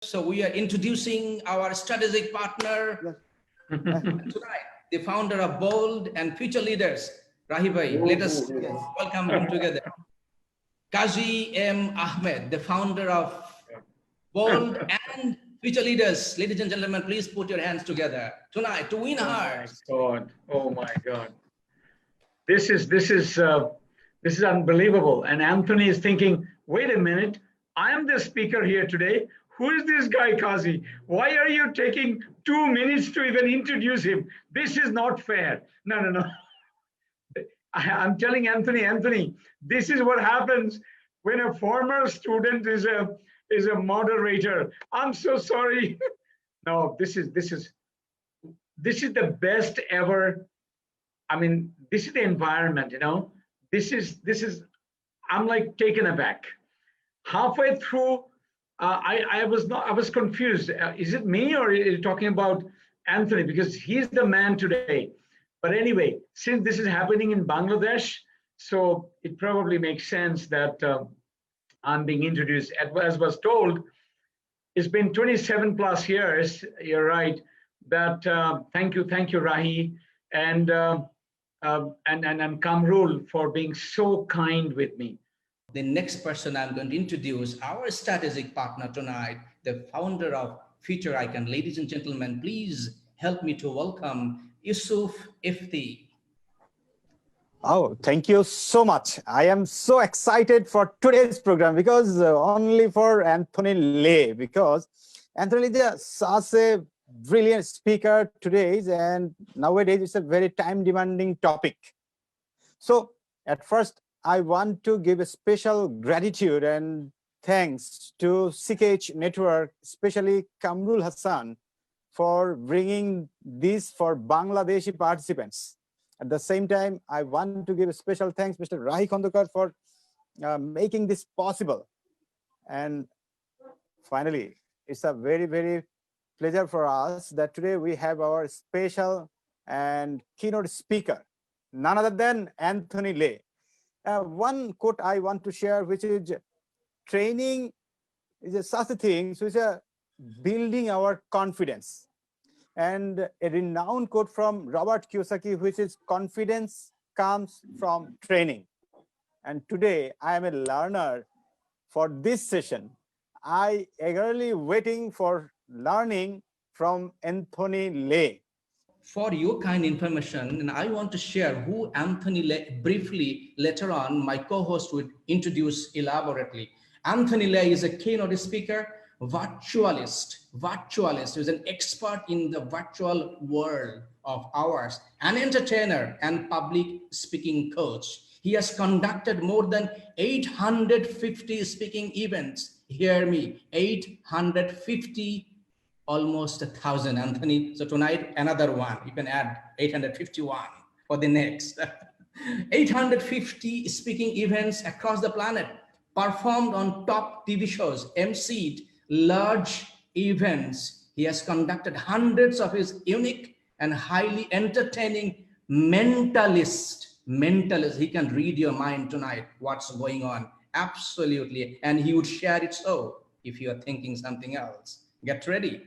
So we are introducing our strategic partner tonight, the founder of Bold and Future Leaders, Rahi Bhai. Let us welcome him together. Kazi M. Ahmed, the founder of Bold and Future Leaders. Ladies and gentlemen, please put your hands together tonight to win hearts. Oh my God! This is unbelievable. And Anthony is thinking, wait a minute, I am the speaker here today. Who is this guy, Kazi? Why are you taking 2 minutes to even introduce him? This is not fair. No. I'm telling Anthony, this is what happens when a former student is a moderator. I'm so sorry. No, this is the best ever. I mean, this is the environment, This is. I'm like taken aback. Halfway through, I was confused. Is it me or are you talking about Anthony? Because he's the man today. But anyway, since this is happening in Bangladesh, so it probably makes sense that I'm being introduced. As was told, it's been 27 plus years. You're right. That thank you, Rahi, and Kamrul for being so kind with me. The next person I'm going to introduce, our strategic partner tonight, the founder of Future Icon. Ladies and gentlemen, please help me to welcome Yusuf Ifti. Oh, thank you so much. I am so excited for today's program because only for Anthony Laye, because Anthony is such a brilliant speaker today, and nowadays it's a very time-demanding topic. So at first, I want to give a special gratitude and thanks to CKH Network, especially Kamrul Hassan, for bringing this for Bangladeshi participants. At the same time, I want to give a special thanks Mr. Rahi Khandekar for making this possible. And finally, it's a very, very pleasure for us that today we have our special and keynote speaker, none other than Anthony Laye. One quote I want to share, which is training is such a thing, so it's a building our confidence. And a renowned quote from Robert Kiyosaki, which is confidence comes from training. And today I am a learner for this session. I eagerly waiting for learning from Anthony Laye. For your kind information, and I want to share who Anthony Laye briefly. Later on, my co-host would introduce elaborately. Anthony Laye is a keynote speaker, virtualist, who's an expert in the virtual world of ours, an entertainer and public speaking coach. He has conducted more than 850 speaking events. Hear me, 850, almost 1,000, Anthony. So tonight, another one. You can add 851 for the next. 850 speaking events across the planet, performed on top TV shows, emceed large events. He has conducted hundreds of his unique and highly entertaining mentalist. He can read your mind tonight, what's going on. Absolutely. And he would share it so if you are thinking something else. Get ready.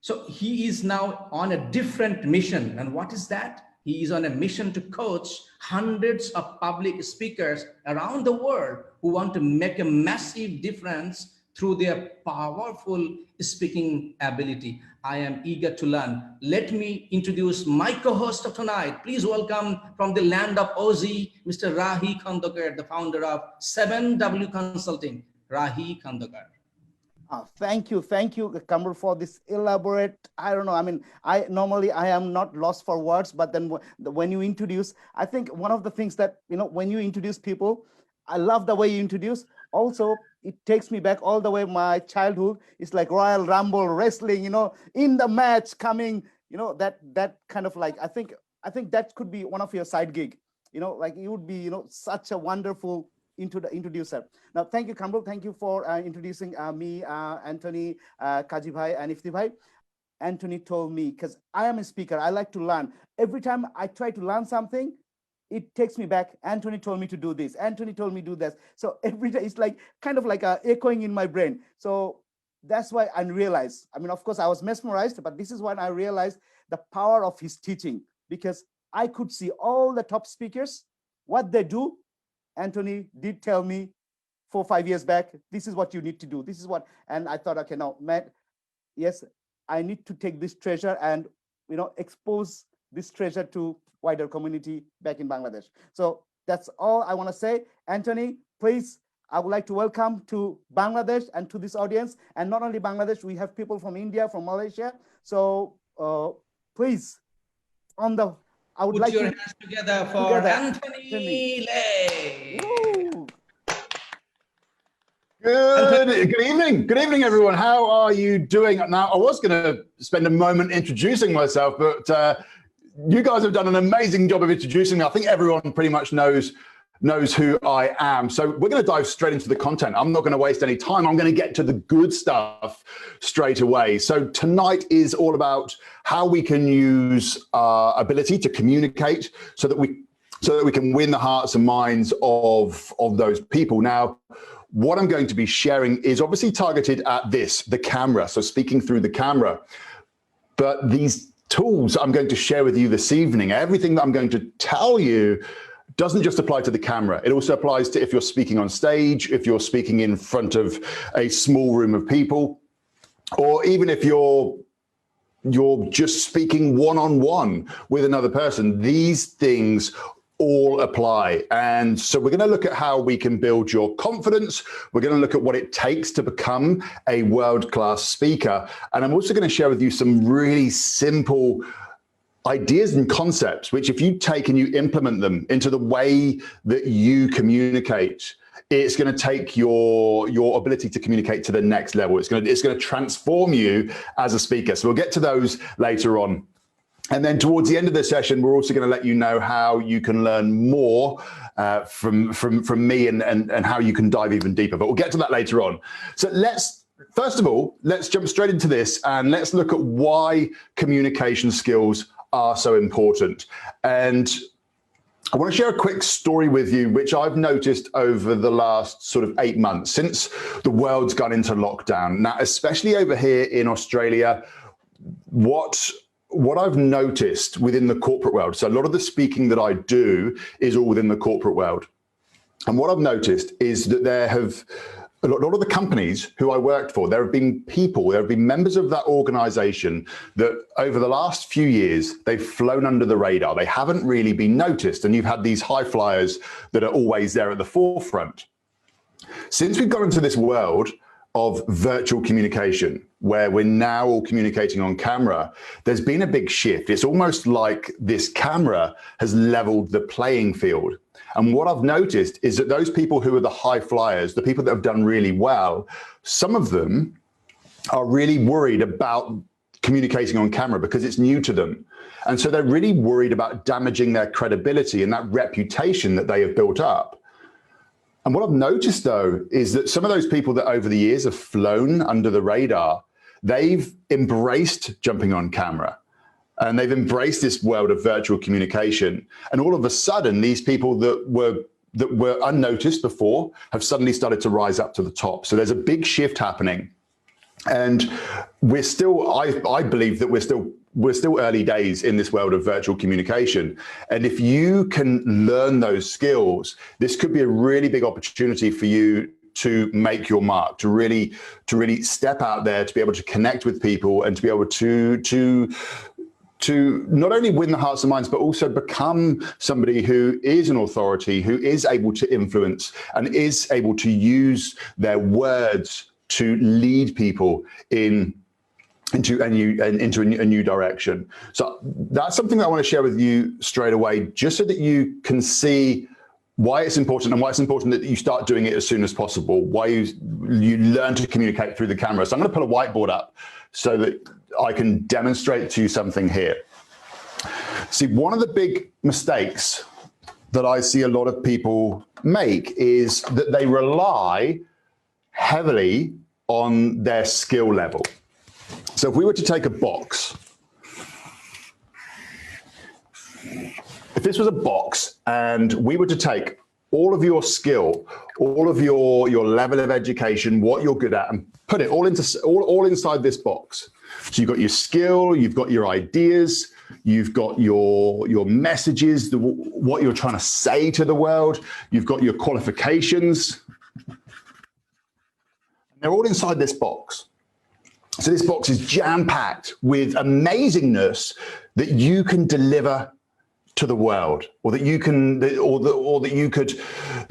So he is now on a different mission. And what is that? He is on a mission to coach hundreds of public speakers around the world who want to make a massive difference through their powerful speaking ability. I am eager to learn. Let me introduce my co-host of tonight. Please welcome from the land of Aussie, Mr. Rahi Khandekar, the founder of 7W Consulting. Rahi Khandekar. Thank you, Kamrul, for this elaborate. I don't know. I mean, I am not lost for words, but then when you introduce, I think one of the things that when you introduce people, I love the way you introduce. Also, it takes me back all the way my childhood. It's like Royal Rumble wrestling, in the match coming, that kind of like. I think that could be one of your side gig. Like you would be, such a wonderful introducer. Now, thank you, Kamrul. Thank you for introducing me, Anthony, Kaji Bhai, and Ifti Bhai. Anthony told me, because I am a speaker, I like to learn. Every time I try to learn something, it takes me back. Anthony told me to do this. Anthony told me to do this. So every day it's like kind of like echoing in my brain. So that's why I realized, I mean, of course I was mesmerized, but this is when I realized the power of his teaching, because I could see all the top speakers, what they do. Anthony did tell me 4 or 5 years back, this is what you need to do. This is what, and I thought, okay, now, Matt, yes, I need to take this treasure and, you know, expose this treasure to wider community back in Bangladesh. So that's all I want to say. Anthony, please, I would like to welcome to Bangladesh and to this audience. And not only Bangladesh, we have people from India, from Malaysia. So please, I would Put like your to hands together for Anthony Laye. Good evening. Good evening, everyone. How are you doing? Now, I was going to spend a moment introducing myself, but you guys have done an amazing job of introducing me. I think everyone pretty much knows who I am. So we're going to dive straight into the content. I'm not going to waste any time. I'm going to get to the good stuff straight away. So tonight is all about how we can use our ability to communicate so that we can win the hearts and minds of those people. Now, what I'm going to be sharing is obviously targeted at the camera, so speaking through the camera. But these tools I'm going to share with you this evening, everything that I'm going to tell you doesn't just apply to the camera. It also applies to if you're speaking on stage, if you're speaking in front of a small room of people, or even if you're just speaking one-on-one with another person. These things all apply. And so we're going to look at how we can build your confidence. We're going to look at what it takes to become a world-class speaker. And I'm also going to share with you some really simple ideas and concepts, which if you take and you implement them into the way that you communicate, it's going to take your ability to communicate to the next level. It's going to transform you as a speaker. So we'll get to those later on. And then towards the end of the session, we're also going to let you know how you can learn more from me and how you can dive even deeper. But we'll get to that later on. So first of all, let's jump straight into this and let's look at why communication skills are so important. And I want to share a quick story with you, which I've noticed over the last sort of 8 months since the world's gone into lockdown. Now, especially over here in Australia, what I've noticed within the corporate world, so a lot of the speaking that I do is all within the corporate world. And what I've noticed is that a lot of the companies who I worked for, there have been members of that organization that over the last few years, they've flown under the radar. They haven't really been noticed. And you've had these high flyers that are always there at the forefront. Since we've gone into this world of virtual communication, where we're now all communicating on camera, there's been a big shift. It's almost like this camera has leveled the playing field. And what I've noticed is that those people who are the high flyers, the people that have done really well, some of them are really worried about communicating on camera because it's new to them. And so they're really worried about damaging their credibility and that reputation that they have built up. And what I've noticed, though, is that some of those people that over the years have flown under the radar, they've embraced jumping on camera. And they've embraced this world of virtual communication. And all of a sudden, these people that were unnoticed before have suddenly started to rise up to the top. So there's a big shift happening. And we're still, I believe that we're still early days in this world of virtual communication. And if you can learn those skills, this could be a really big opportunity for you to make your mark, to really step out there, to be able to connect with people and to be able to not only win the hearts and minds, but also become somebody who is an authority, who is able to influence and is able to use their words to lead people into a new direction. So that's something that I want to share with you straight away, just so that you can see why it's important and why it's important that you start doing it as soon as possible, why you learn to communicate through the camera. So I'm going to put a whiteboard up so that I can demonstrate to you something here. See, one of the big mistakes that I see a lot of people make is that they rely heavily on their skill level. So if we were to take a box, if this was a box and we were to take all of your skill, all of your level of education, what you're good at, and put it all inside this box. So you've got your skill, you've got your ideas, you've got your messages, what you're trying to say to the world, you've got your qualifications. They're all inside this box. So this box is jam-packed with amazingness that you can deliver to the world, or that you can, that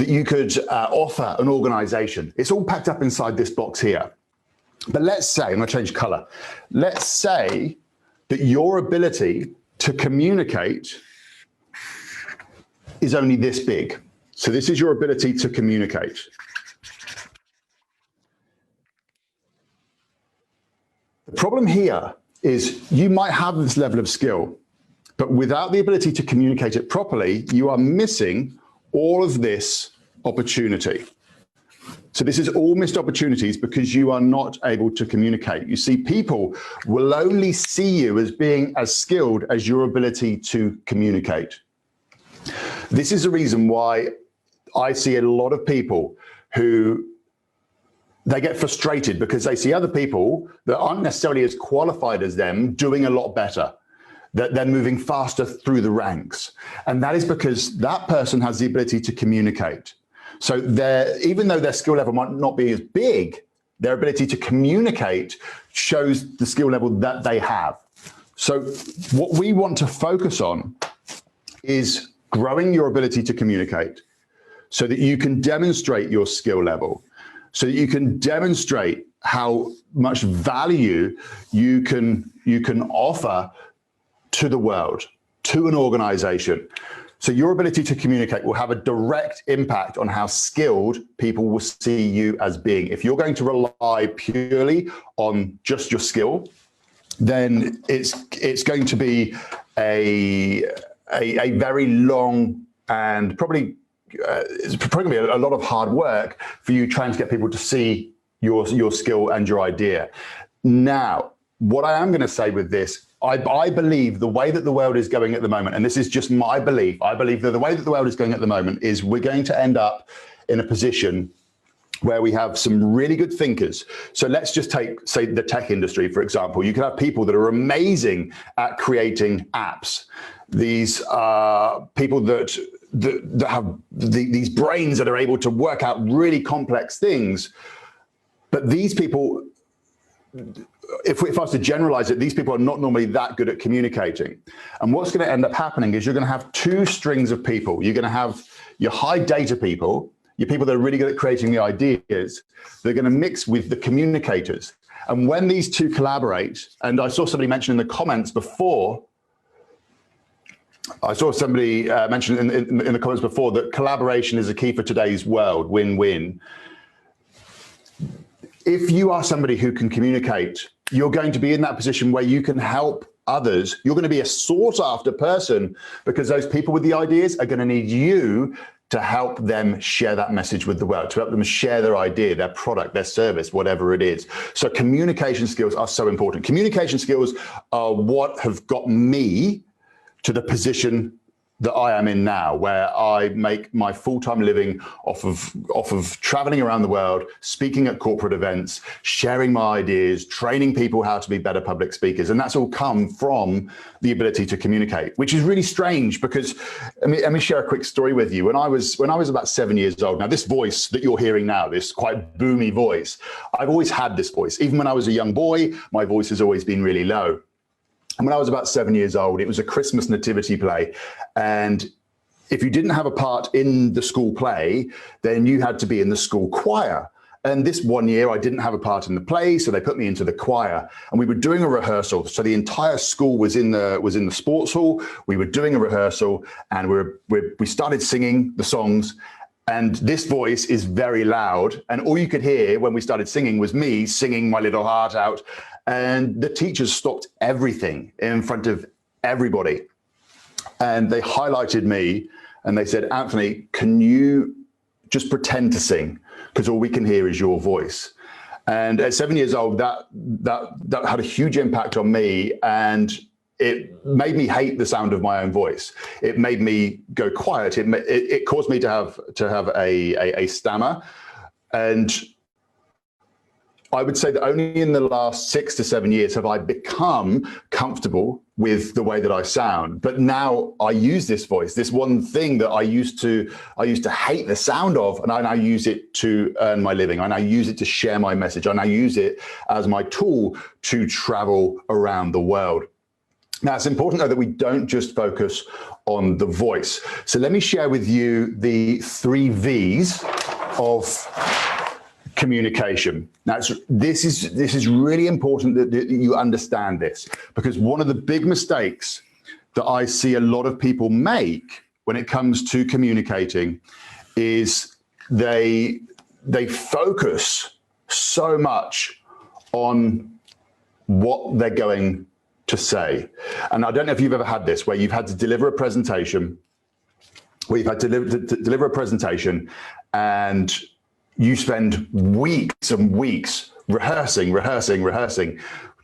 you could offer an organization. It's all packed up inside this box here. But let's say, I'm going to change color. Let's say that your ability to communicate is only this big. So this is your ability to communicate. The problem here is you might have this level of skill, but without the ability to communicate it properly, you are missing all of this opportunity. So this is all missed opportunities because you are not able to communicate. You see, people will only see you as being as skilled as your ability to communicate. This is the reason why I see a lot of people who they get frustrated because they see other people that aren't necessarily as qualified as them doing a lot better, that they're moving faster through the ranks. And that is because that person has the ability to communicate. So even though their skill level might not be as big, their ability to communicate shows the skill level that they have. So what we want to focus on is growing your ability to communicate so that you can demonstrate your skill level, so that you can demonstrate how much value you can offer to the world, to an organization. So your ability to communicate will have a direct impact on how skilled people will see you as being. If you're going to rely purely on just your skill, then it's going to be a very long and probably it's probably a lot of hard work for you trying to get people to see your skill and your idea. Now, what I am going to say with this, I believe the way that the world is going at the moment, and this is just my belief, I believe that the way that the world is going at the moment is we're going to end up in a position where we have some really good thinkers. So let's just take, say, the tech industry, for example. You can have people that are amazing at creating apps. These are people that have these brains that are able to work out really complex things. But these people, if I was to generalize it, these people are not normally that good at communicating. And what's going to end up happening is you're going to have two strings of people. You're going to have your high data people, your people that are really good at creating the ideas. They're going to mix with the communicators. And when these two collaborate, and I saw somebody mention in the comments before, I saw somebody mention in the comments before that collaboration is a key for today's world, win-win. If you are somebody who can communicate, you're going to be in that position where you can help others. You're going to be a sought after person because those people with the ideas are going to need you to help them share that message with the world, to help them share their idea, their product, their service, whatever it is. So communication skills are so important. Communication skills are what have got me to the position that I am in now, where I make my full-time living off of traveling around the world, speaking at corporate events, sharing my ideas, training people how to be better public speakers. And that's all come from the ability to communicate, which is really strange because, let me share a quick story with you. When I was about 7 years old, now this voice that you're hearing now, this quite boomy voice, I've always had this voice. Even when I was a young boy, my voice has always been really low. And when I was about 7 years old, it was a Christmas nativity play. And if you didn't have a part in the school play, then you had to be in the school choir. And this one year I didn't have a part in the play, so they put me into the choir. And we were doing a rehearsal. So the entire school was in the sports hall. We were doing a rehearsal and we started singing the songs. And this voice is very loud. And all you could hear when we started singing was me singing my little heart out. And the teachers stopped everything in front of everybody. And they highlighted me and they said, Anthony, can you just pretend to sing? Because all we can hear is your voice. And at 7 years old, that had a huge impact on me. And it made me hate the sound of my own voice. It made me go quiet. It caused me to have a stammer. And I would say that only in the last 6 to 7 years have I become comfortable with the way that I sound. But now I use this voice, this one thing that I used to hate the sound of, and I now use it to earn my living. I now use it to share my message. I now use it as my tool to travel around the world. Now, it's important, though, that we don't just focus on the voice. So let me share with you the 3 V's of communication. Now, this is really important that you understand this, because one of the big mistakes that I see a lot of people make when it comes to communicating is they focus so much on what they're going to say. And I don't know if you've ever had this, where you've had to deliver a presentation, and you spend weeks and weeks rehearsing,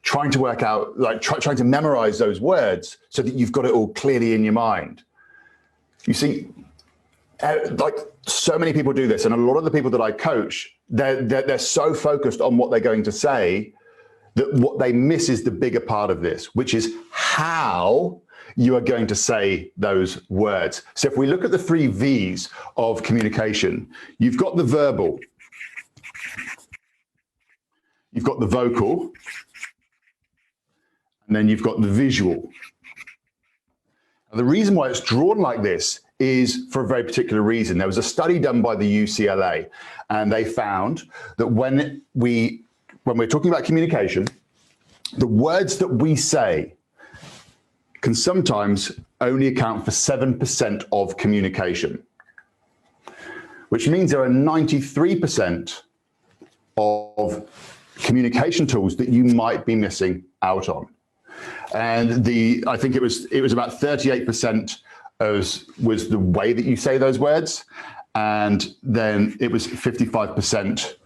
trying to work out, like trying to memorize those words so that you've got it all clearly in your mind. You see, like so many people do this, and a lot of the people that I coach, they're so focused on what they're going to say that what they miss is the bigger part of this, which is how you are going to say those words. So if we look at the 3 V's of communication, you've got the verbal, you've got the vocal, and then you've got the visual. Now, the reason why it's drawn like this is for a very particular reason. There was a study done by the UCLA, and they found that when we're talking about communication, the words that we say can sometimes only account for 7% of communication, which means there are 93% of communication tools that you might be missing out on. And I think it was about 38% was the way that you say those words, and then it was 55%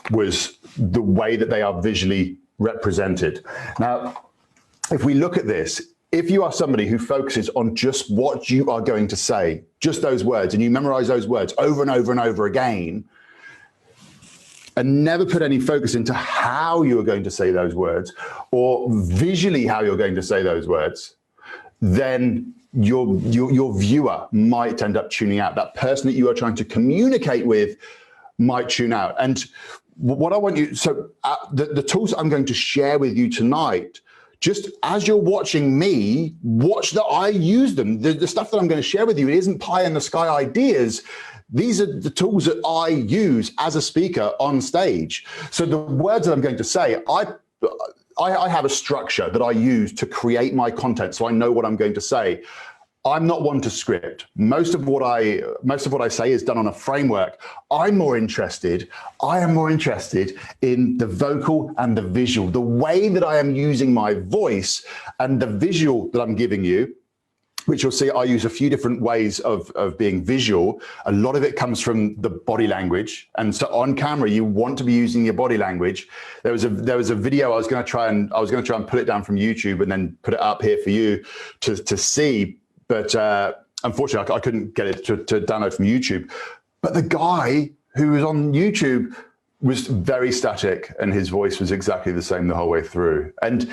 was the way that they are visually represented. Now, if we look at this, if you are somebody who focuses on just what you are going to say, just those words, and you memorize those words over and over and over again, and never put any focus into how you are going to say those words or visually how you're going to say those words, then your viewer might end up tuning out. That person that you are trying to communicate with might tune out. And what I want you, so the tools I'm going to share with you tonight, just as you're watching me, watch that I use them. The stuff that I'm going to share with you, it isn't pie in the sky ideas. These are the tools that I use as a speaker on stage. So the words that I'm going to say, I have a structure that I use to create my content, so I know what I'm going to say. I'm not one to script. Most of what I say is done on a framework. I am more interested in the vocal and the visual, the way that I am using my voice and the visual that I'm giving you, which you'll see I use a few different ways of being visual. A lot of it comes from the body language. And so on camera, you want to be using your body language. There was a video I was going to try and pull it down from YouTube and then put it up here for you to see. But unfortunately, I couldn't get it to download from YouTube. But the guy who was on YouTube was very static, and his voice was exactly the same the whole way through. And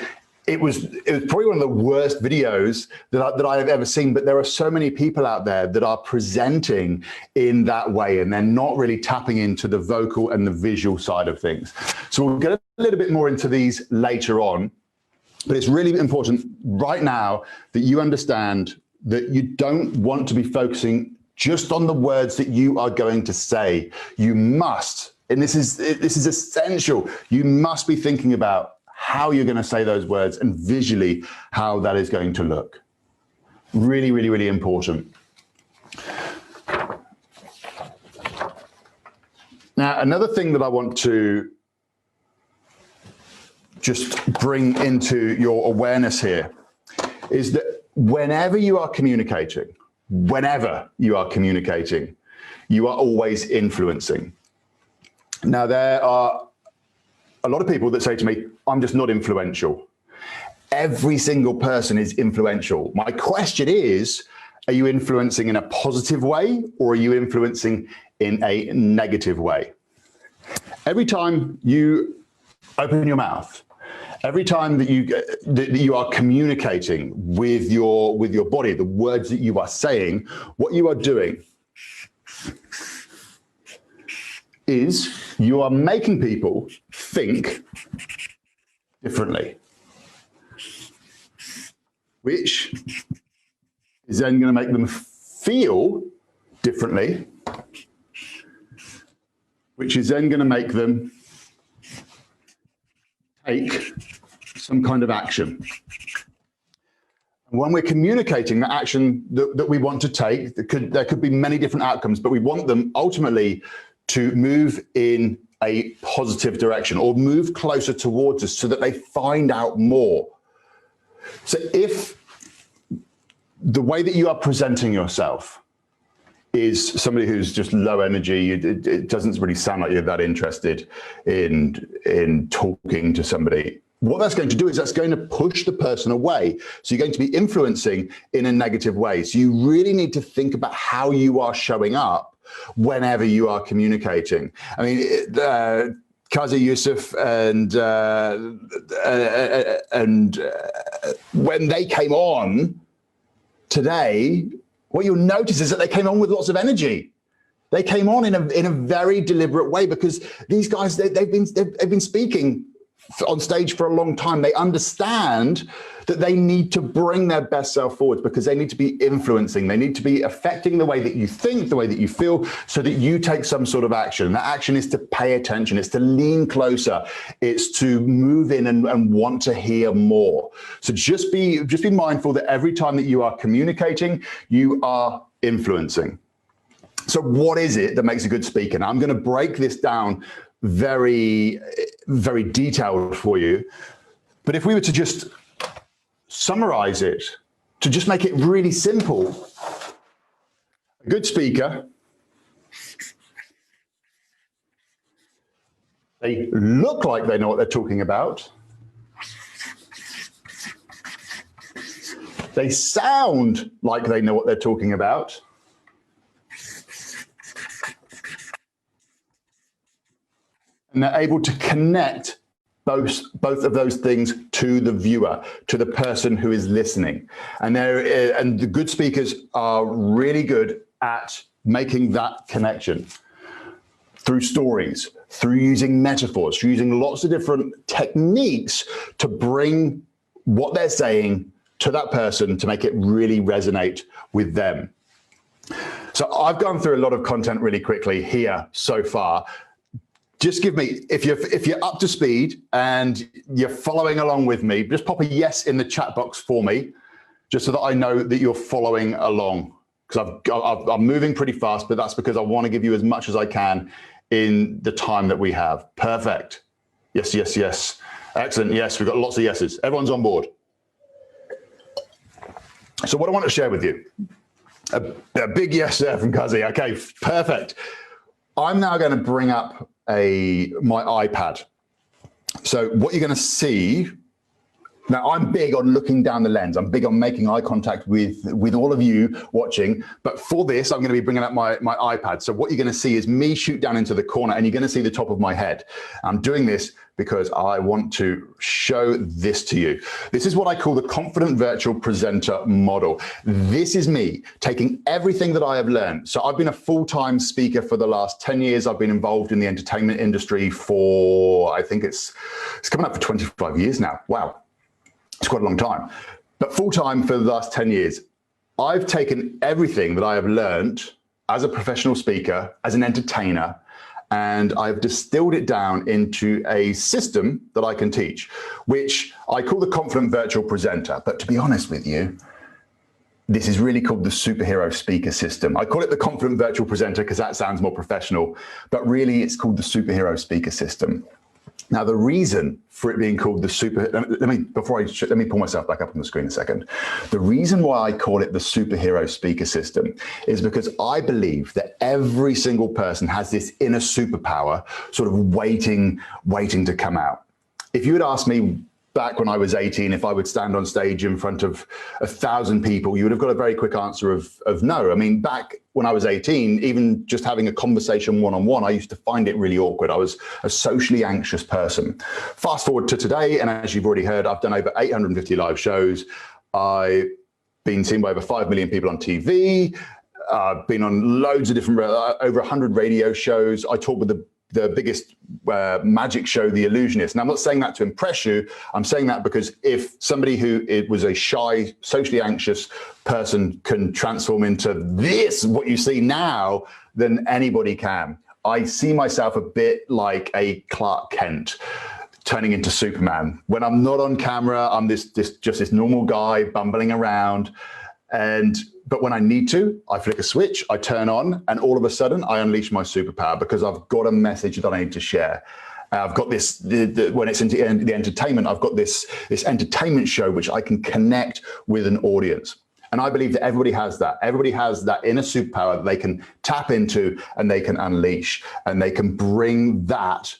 it was probably one of the worst videos that I have ever seen. But there are so many people out there that are presenting in that way, and they're not really tapping into the vocal and the visual side of things. So we'll get a little bit more into these later on. But it's really important right now that you understand that you don't want to be focusing just on the words that you are going to say. You must, and this is essential, you must be thinking about how you're going to say those words and visually how that is going to look. Really, really, really important. Now, another thing that I want to just bring into your awareness here is that whenever you are communicating, you are always influencing. Now, there are a lot of people that say to me, I'm just not influential. every single person is influential. My question is, are you influencing in a positive way, or are you influencing in a negative way? Every time you open your mouth, every time that you are communicating with your body, the words that you are saying, what you are doing is you are making people think differently, which is then going to make them feel differently, which is then going to make them take some kind of action. When we're communicating the action that we want to take, there could be many different outcomes, but we want them ultimately to move in a positive direction or move closer towards us so that they find out more. So if the way that you are presenting yourself is somebody who's just low energy, it doesn't really sound like you're that interested in talking to somebody, what that's going to do is that's going to push the person away. So you're going to be influencing in a negative way. So you really need to think about how you are showing up whenever you are communicating. I mean, Kazi Yusuf and when they came on today, what you'll notice is that they came on with lots of energy. They came on in a very deliberate way because these guys, they've been speaking on stage for a long time. They understand that they need to bring their best self forward because they need to be influencing. They need to be affecting the way that you think, the way that you feel, so that you take some sort of action. That action is to pay attention. It's to lean closer. It's to move in and want to hear more. So just be mindful that every time that you are communicating, you are influencing. So what is it that makes a good speaker? Now I'm going to break this down very, very detailed for you. But if we were to just summarize it, to just make it really simple, a good speaker, they look like they know what they're talking about. They sound like they know what they're talking about. And they're able to connect both of those things to the viewer, to the person who is listening. And the good speakers are really good at making that connection through stories, through using metaphors, through using lots of different techniques to bring what they're saying to that person to make it really resonate with them. So I've gone through a lot of content really quickly here so far. Just give me, if you're up to speed and you're following along with me, just pop a yes in the chat box for me, just so that I know that you're following along. Because I'm moving pretty fast, but that's because I want to give you as much as I can in the time that we have. Perfect. Yes, yes, yes. Excellent. Yes, we've got lots of yeses. Everyone's on board. So what I want to share with you, a big yes there from Kazi. Okay, perfect. I'm now going to bring up my iPad. So what you're going to see, now I'm big on looking down the lens. I'm big on making eye contact with all of you watching. But for this, I'm going to be bringing up my iPad. So what you're going to see is me shoot down into the corner and you're going to see the top of my head. I'm doing this because I want to show this to you. This is what I call the confident virtual presenter model. This is me taking everything that I have learned. So I've been a full-time speaker for the last 10 years. I've been involved in the entertainment industry for, I think it's coming up for 25 years now. Wow. It's quite a long time, but full-time for the last 10 years. I've taken everything that I have learned as a professional speaker, as an entertainer, and I've distilled it down into a system that I can teach, which I call the confident virtual presenter. But to be honest with you, this is really called the superhero speaker system. I call it the confident virtual presenter because that sounds more professional, but really it's called the superhero speaker system. Now, the reason for it being called the let me pull myself back up on the screen a second. The reason why I call it the superhero speaker system is because I believe that every single person has this inner superpower sort of waiting to come out. If you had asked me back when I was 18, if I would stand on stage in front of 1,000 people, you would have got a very quick answer of no. I mean, back when I was 18, even just having a conversation one-on-one, I used to find it really awkward. I was a socially anxious person. Fast forward to today, and as you've already heard, I've done over 850 live shows. I've been seen by over 5 million people on TV. I've been on loads of different, over 100 radio shows. I talk with the biggest magic show, The Illusionist. And I'm not saying that to impress you. I'm saying that because if somebody who was a shy, socially anxious person can transform into this, what you see now, then anybody can. I see myself a bit like a Clark Kent turning into Superman. When I'm not on camera, I'm just this normal guy bumbling around. But when I need to, I flick a switch, I turn on, and all of a sudden I unleash my superpower because I've got a message that I need to share. I've got this, when it's into the entertainment, I've got this entertainment show which I can connect with an audience. And I believe that everybody has that. Everybody has that inner superpower that they can tap into and they can unleash, and they can bring that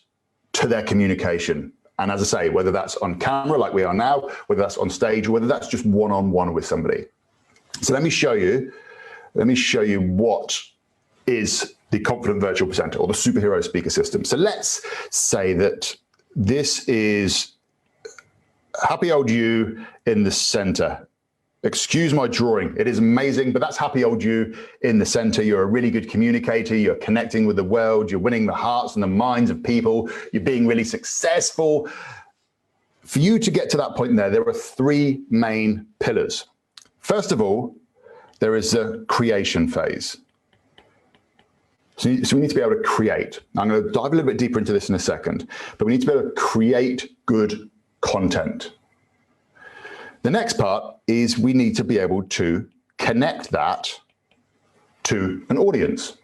to their communication. And as I say, whether that's on camera like we are now, whether that's on stage, or whether that's just one-on-one with somebody. So let me show you what is the Confident Virtual Presenter, or the Superhero Speaker System. So let's say that this is happy old you in the center. Excuse my drawing, it is amazing, but that's happy old you in the center. You're a really good communicator, you're connecting with the world, you're winning the hearts and the minds of people, you're being really successful. For you to get to that point there are 3 main pillars. First of all, there is a creation phase. So we need to be able to create. I'm going to dive a little bit deeper into this in a second, but we need to be able to create good content. The next part is we need to be able to connect that to an audience.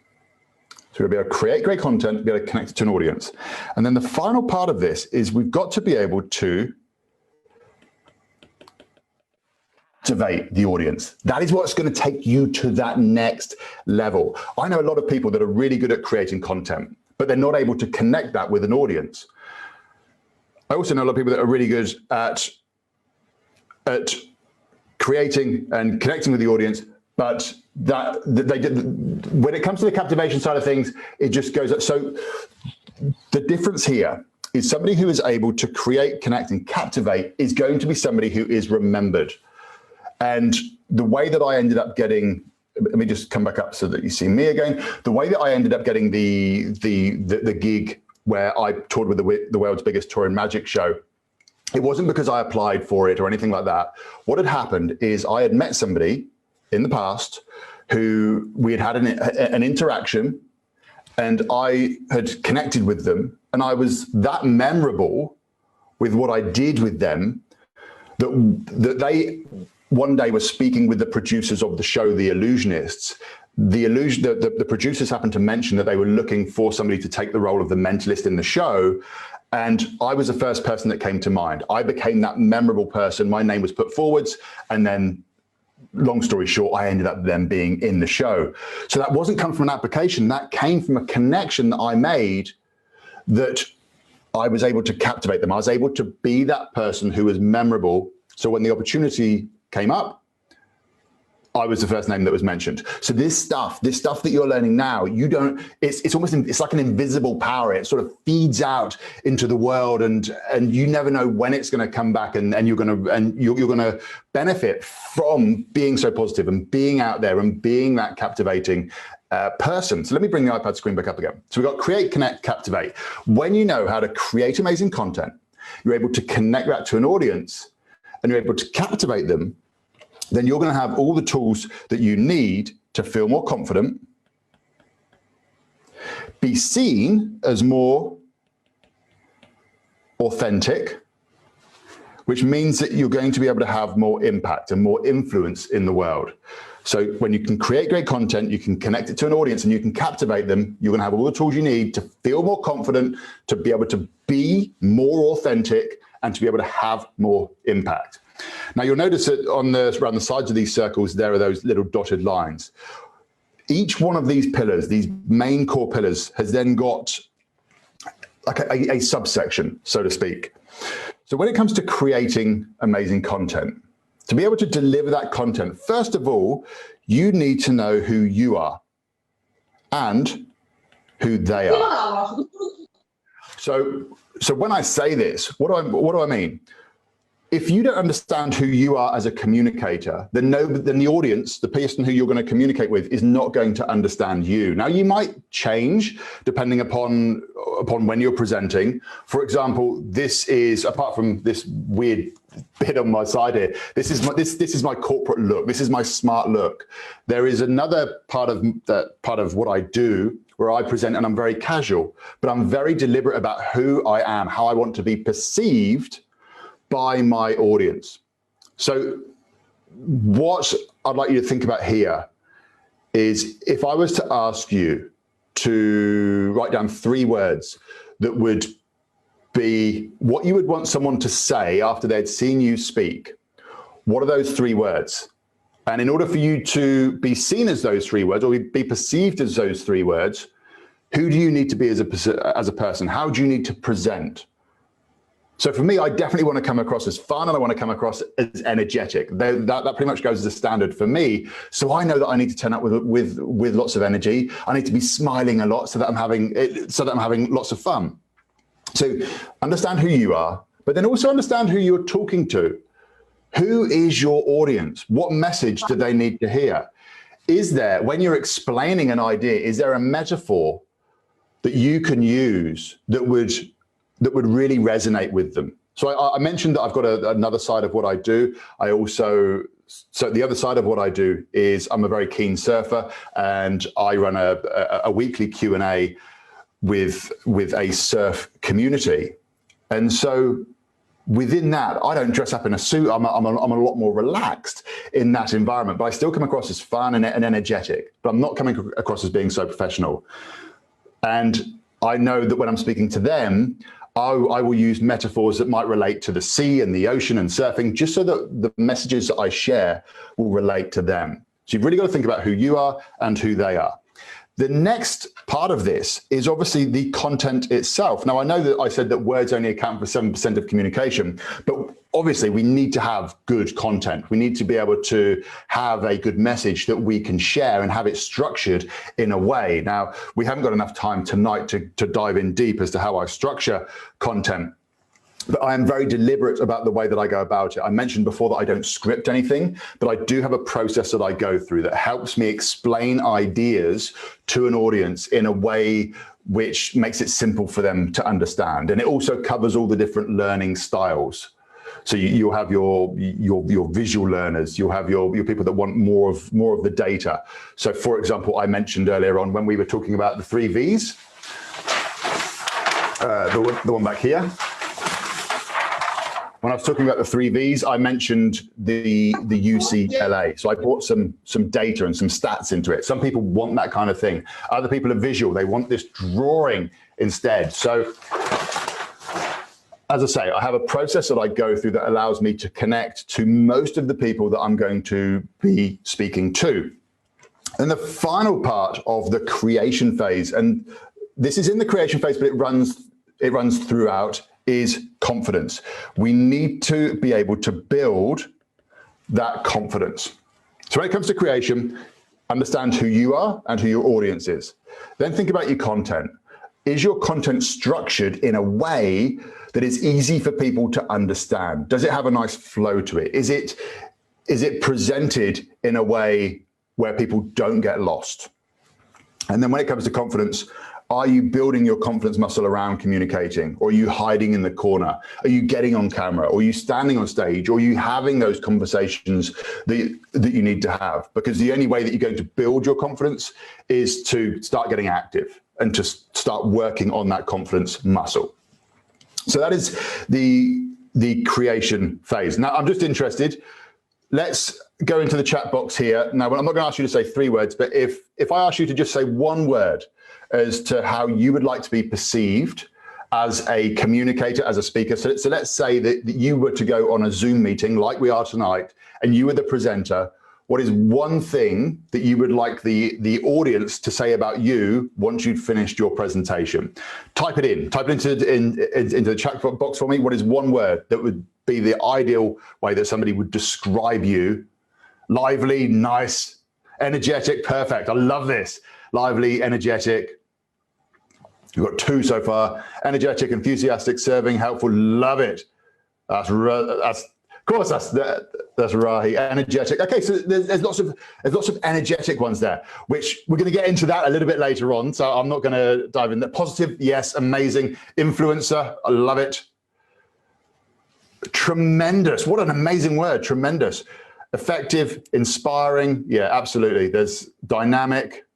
So we'll be able to create great content, be able to connect it to an audience. And then the final part of this is we've got to be able to activate the audience. That is what's going to take you to that next level. I know a lot of people that are really good at creating content, but they're not able to connect that with an audience. I also know a lot of people that are really good at creating and connecting with the audience, but that they did, when it comes to the captivation side of things, it just goes up. So the difference here is somebody who is able to create, connect, and captivate is going to be somebody who is remembered. And the way that I ended up getting, let me just come back up so that you see me again. The way that I ended up getting the gig where I toured with the world's biggest touring magic show, it wasn't because I applied for it or anything like that. What had happened is I had met somebody in the past who we had an interaction, and I had connected with them, and I was that memorable with what I did with them that they one day were speaking with the producers of the show, The Illusionists. The producers happened to mention that they were looking for somebody to take the role of the mentalist in the show. And I was the first person that came to mind. I became that memorable person. My name was put forwards. And then, long story short, I ended up then being in the show. So that wasn't come from an application. That came from a connection that I made, that I was able to captivate them. I was able to be that person who was memorable. So when the opportunity came up, I was the first name that was mentioned. So this stuff that you're learning now, it's like an invisible power. It sort of feeds out into the world, and you never know when it's going to come back, and you're going to benefit from being so positive and being out there and being that captivating person. So let me bring the iPad screen back up again. So we've got create, connect, captivate. When you know how to create amazing content, you're able to connect that to an audience, and you're able to captivate them, then you're going to have all the tools that you need to feel more confident, be seen as more authentic, which means that you're going to be able to have more impact and more influence in the world. So when you can create great content, you can connect it to an audience, and you can captivate them, you're going to have all the tools you need to feel more confident, to be able to be more authentic, and to be able to have more impact. Now you'll notice that around the sides of these circles, there are those little dotted lines. Each one of these pillars, these main core pillars, has then got like a subsection, so to speak. So when it comes to creating amazing content, to be able to deliver that content, first of all, you need to know who you are and who they are. So when I say this, what do I mean? If you don't understand who you are as a communicator, then the audience, the person who you're going to communicate with, is not going to understand you. Now, you might change depending upon when you're presenting. For example, this is, apart from this weird bit on my side here, this is my corporate look. This is my smart look. There is another part of what I do where I present and I'm very casual, but I'm very deliberate about who I am, how I want to be perceived by my audience. So what I'd like you to think about here is, if I was to ask you to write down 3 words that would be what you would want someone to say after they'd seen you speak, what are those 3 words? And in order for you to be seen as those 3 words, or be perceived as those 3 words, who do you need to be as a person? How do you need to present? So for me, I definitely want to come across as fun, and I want to come across as energetic. That pretty much goes as a standard for me. So I know that I need to turn up with lots of energy. I need to be smiling a lot so that I'm having lots of fun. So understand who you are, but then also understand who you're talking to. Who is your audience? What message do they need to hear? Is there, when you're explaining an idea, is there a metaphor that you can use that would really resonate with them? So I mentioned that I've got another side of what I do. So the other side of what I do is I'm a very keen surfer, and I run a weekly Q&A with a surf community. And so within that, I don't dress up in a suit. I'm a lot more relaxed in that environment, but I still come across as fun and energetic, but I'm not coming across as being so professional. And I know that when I'm speaking to them, I will use metaphors that might relate to the sea and the ocean and surfing, just so that the messages that I share will relate to them. So you've really got to think about who you are and who they are. The next part of this is obviously the content itself. Now, I know that I said that words only account for 7% of communication, but obviously we need to have good content. We need to be able to have a good message that we can share and have it structured in a way. Now, we haven't got enough time tonight to dive in deep as to how I structure content, but I am very deliberate about the way that I go about it. I mentioned before that I don't script anything, but I do have a process that I go through that helps me explain ideas to an audience in a way which makes it simple for them to understand. And it also covers all the different learning styles. So you'll have your visual learners, you'll have your people that want more of the data. So for example, I mentioned earlier on when we were talking about the 3 V's, the one back here. When I was talking about the 3 V's, I mentioned the UCLA. So I brought some data and some stats into it. Some people want that kind of thing. Other people are visual. They want this drawing instead. So as I say, I have a process that I go through that allows me to connect to most of the people that I'm going to be speaking to. And the final part of the creation phase, and this is in the creation phase, but it runs throughout, is confidence. We need to be able to build that confidence. So when it comes to creation, understand who you are and who your audience is. Then think about your content. Is your content structured in a way that is easy for people to understand? Does it have a nice flow to it? Is it presented in a way where people don't get lost? And then when it comes to confidence, are you building your confidence muscle around communicating? Or are you hiding in the corner? Are you getting on camera? Or are you standing on stage? Or are you having those conversations that you need to have? Because the only way that you're going to build your confidence is to start getting active and to start working on that confidence muscle. So that is the creation phase. Now, I'm just interested. Let's go into the chat box here. Now, I'm not going to ask you to say 3 words, but if I ask you to just say 1 word as to how you would like to be perceived as a communicator, as a speaker. So let's say that you were to go on a Zoom meeting like we are tonight, and you were the presenter. what is one thing that you would like the audience to say about you once you've finished your presentation? Type it into the chat box for me. What is one word that would be the ideal way that somebody would describe you? Lively, nice, energetic, perfect. I love this. Lively, energetic. You've got 2 so far. Energetic, enthusiastic, serving, helpful. Love it. That's Rahi. Energetic. Okay, so there's lots of energetic ones there, which we're going to get into that a little bit later on. So I'm not going to dive in there. Positive, yes, amazing. Influencer, I love it. Tremendous. What an amazing word. Tremendous. Effective, inspiring. Yeah, absolutely. There's dynamic.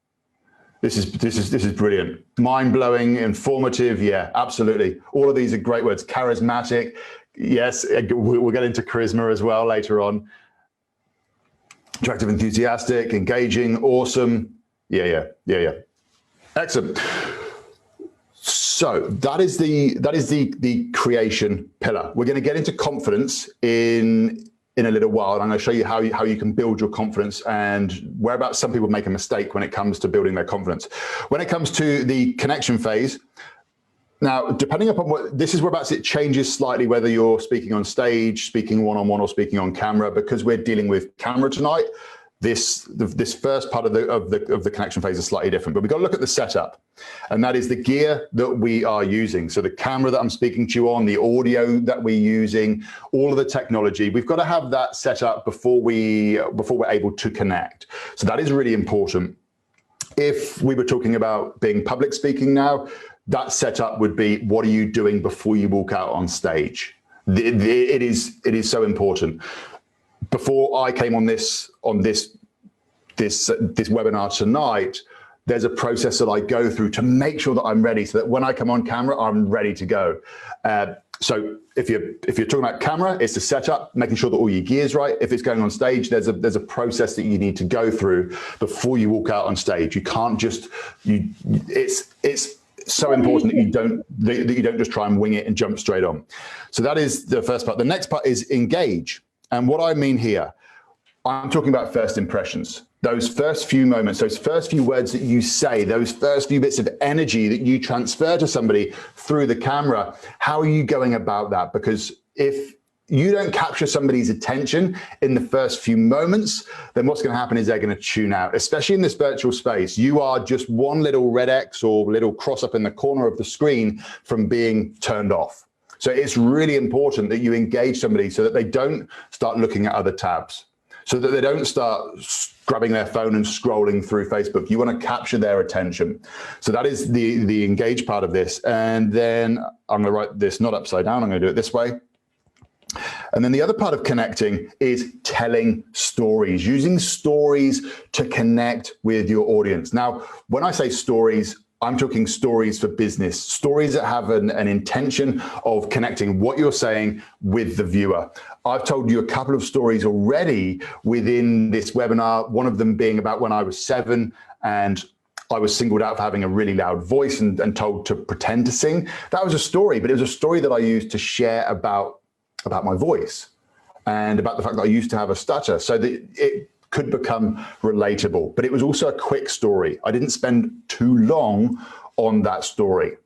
This is brilliant. Mind-blowing, informative. Yeah, absolutely. All of these are great words. Charismatic. Yes, we'll get into charisma as well later on. Attractive, enthusiastic, engaging, awesome. Yeah. Excellent. So that is the creation pillar. We're going to get into confidence in a little while. And I'm going to show you how you can build your confidence and whereabouts some people make a mistake when it comes to building their confidence. When it comes to the connection phase, now, depending upon what, this is whereabouts it changes slightly, whether you're speaking on stage, speaking one-on-one, or speaking on camera. Because we're dealing with camera tonight, this first part of the connection phase is slightly different. But we've got to look at the setup, and that is the gear that we are using. So the camera that I'm speaking to you on, the audio that we're using, all of the technology, we've got to have that set up before we're able to connect. So that is really important. If we were talking about being public speaking now, that setup would be, what are you doing before you walk out on stage? It is so important. Before I came on this webinar tonight, there's a process that I go through to make sure that I'm ready, so that when I come on camera, I'm ready to go. So if you're talking about camera, it's the setup, making sure that all your gear's right. If it's going on stage, there's a process that you need to go through before you walk out on stage. You can't just it's so important that you don't just try and wing it and jump straight on. So that is the first part. The next part is engage. And what I mean here, I'm talking about first impressions. Those first few moments, those first few words that you say, those first few bits of energy that you transfer to somebody through the camera. How are you going about that? Because if you don't capture somebody's attention in the first few moments, then what's going to happen is they're going to tune out, especially in this virtual space. You are just one little red X or little cross up in the corner of the screen from being turned off. So it's really important that you engage somebody so that they don't start looking at other tabs, so that they don't start grabbing their phone and scrolling through Facebook. You want to capture their attention. So that is the engage part of this. And then I'm going to write this not upside down. I'm going to do it this way. And then the other part of connecting is telling stories, using stories to connect with your audience. Now, when I say stories, I'm talking stories for business, stories that have an intention of connecting what you're saying with the viewer. I've told you a couple of stories already within this webinar, one of them being about when I was 7 and I was singled out for having a really loud voice and told to pretend to sing. That was a story, but it was a story that I used to share about my voice and about the fact that I used to have a stutter, so that it could become relatable. But it was also a quick story. I didn't spend too long on that story.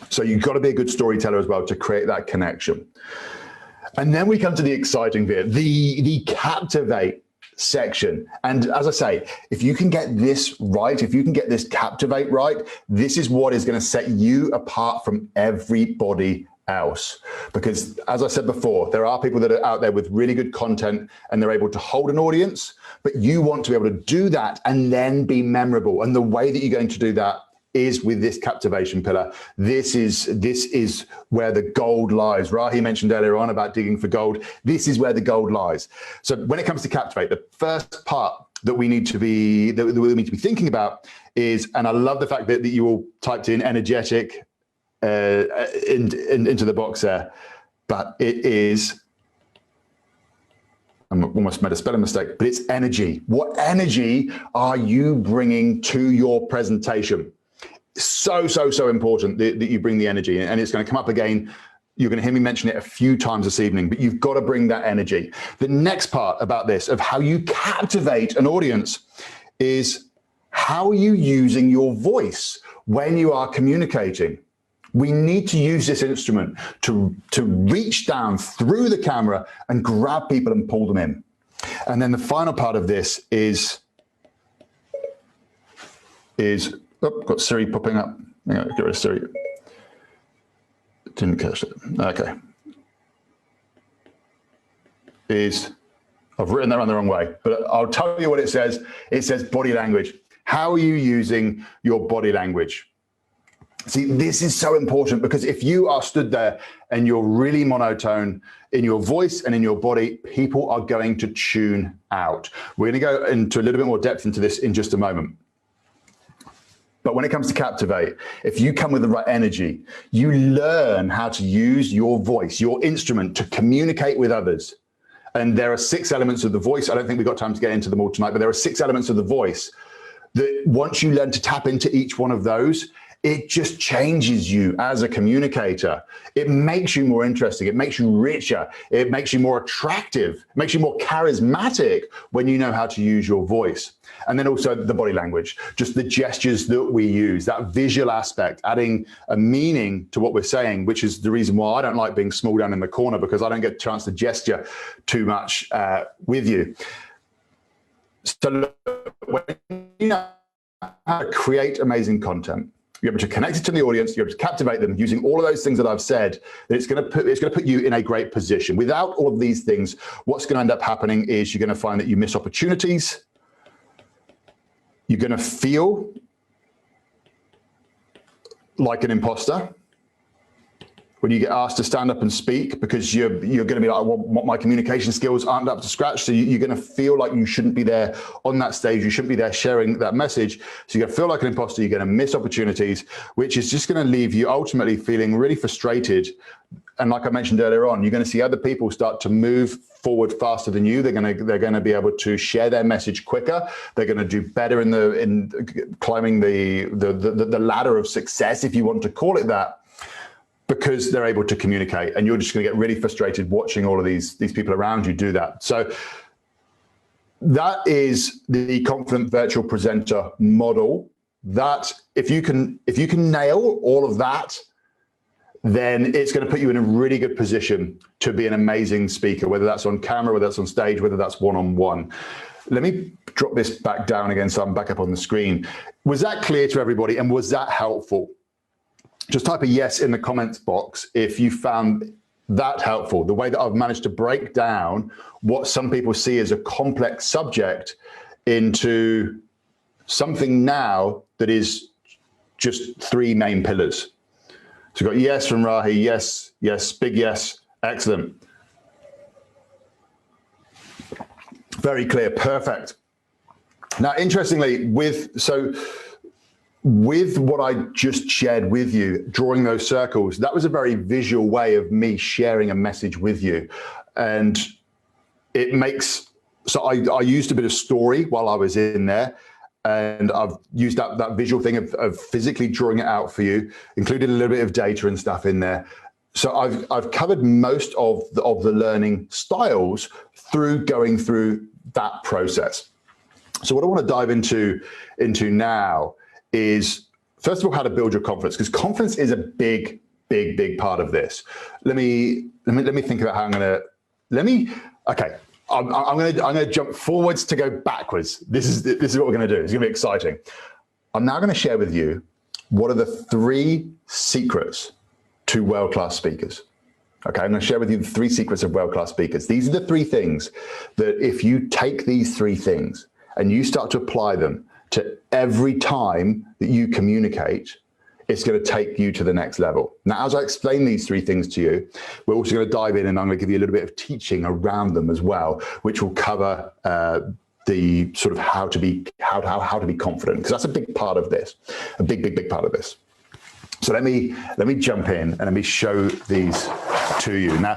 So you've got to be a good storyteller as well to create that connection. And then we come to the exciting bit, the captivate section. And as I say, if you can get this right, if you can get this captivate right, this is what is going to set you apart from everybody else. Because as I said before, there are people that are out there with really good content and they're able to hold an audience, but you want to be able to do that and then be memorable. And the way that you're going to do that is with this captivation pillar. This is where the gold lies. Rahi mentioned earlier on about digging for gold. This is where the gold lies. So when it comes to captivate, the first part that we need to be thinking about is, and I love the fact that you all typed in energetic into the box there, but it is, I almost made a spelling mistake, but it's energy. What energy are you bringing to your presentation? So important that you bring the energy, and it's going to come up again You're going to hear me mention it a few times this evening, but you've got to bring that energy. The next part about this, of how you captivate an audience, is how are you using your voice when you are communicating? We need to use this instrument to reach down through the camera and grab people and pull them in. And then the final part of this is oh, got Siri popping up. Hang on, get rid of Siri. Didn't catch it. Okay. I've written that on the wrong way, but I'll tell you what it says. It says body language. How are you using your body language? See, this is so important, because if you are stood there and you're really monotone in your voice and in your body, people are going to tune out. We're going to go into a little bit more depth into this in just a moment. But when it comes to captivate, if you come with the right energy, you learn how to use your voice, your instrument, to communicate with others. And there are 6 elements of the voice. I don't think we've got time to get into them all tonight, but there are 6 elements of the voice that once you learn to tap into each one of those, it just changes you as a communicator. It makes you more interesting. It makes you richer. It makes you more attractive. It makes you more charismatic when you know how to use your voice. And then also the body language, just the gestures that we use, that visual aspect, adding a meaning to what we're saying, which is the reason why I don't like being small down in the corner, because I don't get a chance to gesture too much with you. So when you know how to create amazing content, you're able to connect it to the audience, you're able to captivate them using all of those things that I've said, that it's going to put you in a great position. Without all of these things, what's going to end up happening is you're going to find that you miss opportunities. You're going to feel like an imposter when you get asked to stand up and speak, because you're going to be like, well, my communication skills aren't up to scratch. So you're going to feel like you shouldn't be there on that stage. You shouldn't be there sharing that message. So you're going to feel like an imposter. You're going to miss opportunities, which is just going to leave you ultimately feeling really frustrated. And like I mentioned earlier on, you're going to see other people start to move forward faster than you. They're going to be able to share their message quicker. They're going to do better in climbing the ladder of success, if you want to call it that, because they're able to communicate. And you're just going to get really frustrated watching all of these people around you do that. So that is the confident virtual presenter model. That if you can nail all of that, then it's going to put you in a really good position to be an amazing speaker, whether that's on camera, whether that's on stage, whether that's one-on-one. Let me drop this back down again so I'm back up on the screen. Was that clear to everybody, and was that helpful? Just type a yes in the comments box if you found that helpful, the way that I've managed to break down what some people see as a complex subject into something now that is just 3 main pillars. So we've got yes from Rahi, yes, yes, big yes, excellent. Very clear, perfect. Now, interestingly, with what I just shared with you, drawing those circles, that was a very visual way of me sharing a message with you. And it makes, so I used a bit of story while I was in there. And I've used that visual thing of physically drawing it out for you, included a little bit of data and stuff in there. So I've covered most of the learning styles through going through that process. So what I want to dive into now is, first of all, how to build your confidence, because confidence is a big part of this. Let me think about how I'm going to, okay. I'm going to jump forwards to go backwards. This is what we're going to do. It's going to be exciting. I'm now going to share with you what are the 3 secrets to world-class speakers. Okay, I'm going to share with you the 3 secrets of world-class speakers. These are the 3 things that if you take these 3 things and you start to apply them to every time that you communicate, it's going to take you to the next level. Now, as I explain these 3 things to you, we're also going to dive in and I'm going to give you a little bit of teaching around them as well, which will cover the sort of how to be confident, because that's a big part of this, a big part of this. So let me jump in and let me show these to you. Now,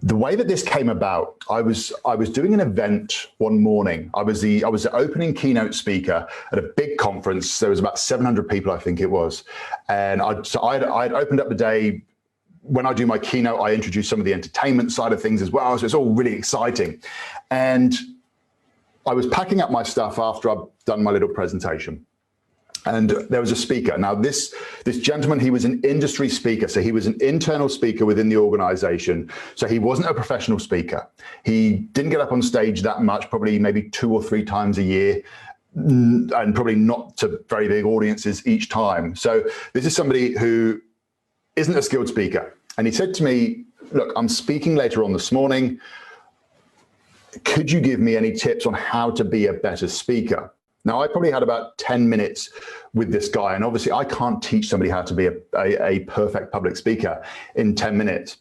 the way that this came about, I was doing an event one morning. I was the opening keynote speaker at a big conference. There was about 700 people, I think it was. And I'd opened up the day when I do my keynote, I introduce some of the entertainment side of things as well. So it's all really exciting. And I was packing up my stuff after I'd done my little presentation. And there was a speaker. Now, this gentleman, he was an industry speaker. So he was an internal speaker within the organization. So he wasn't a professional speaker. He didn't get up on stage that much, probably maybe 2 or 3 times a year, and probably not to very big audiences each time. So this is somebody who isn't a skilled speaker. And he said to me, look, I'm speaking later on this morning. Could you give me any tips on how to be a better speaker? Now, I probably had about 10 minutes with this guy, and obviously I can't teach somebody how to be a perfect public speaker in 10 minutes,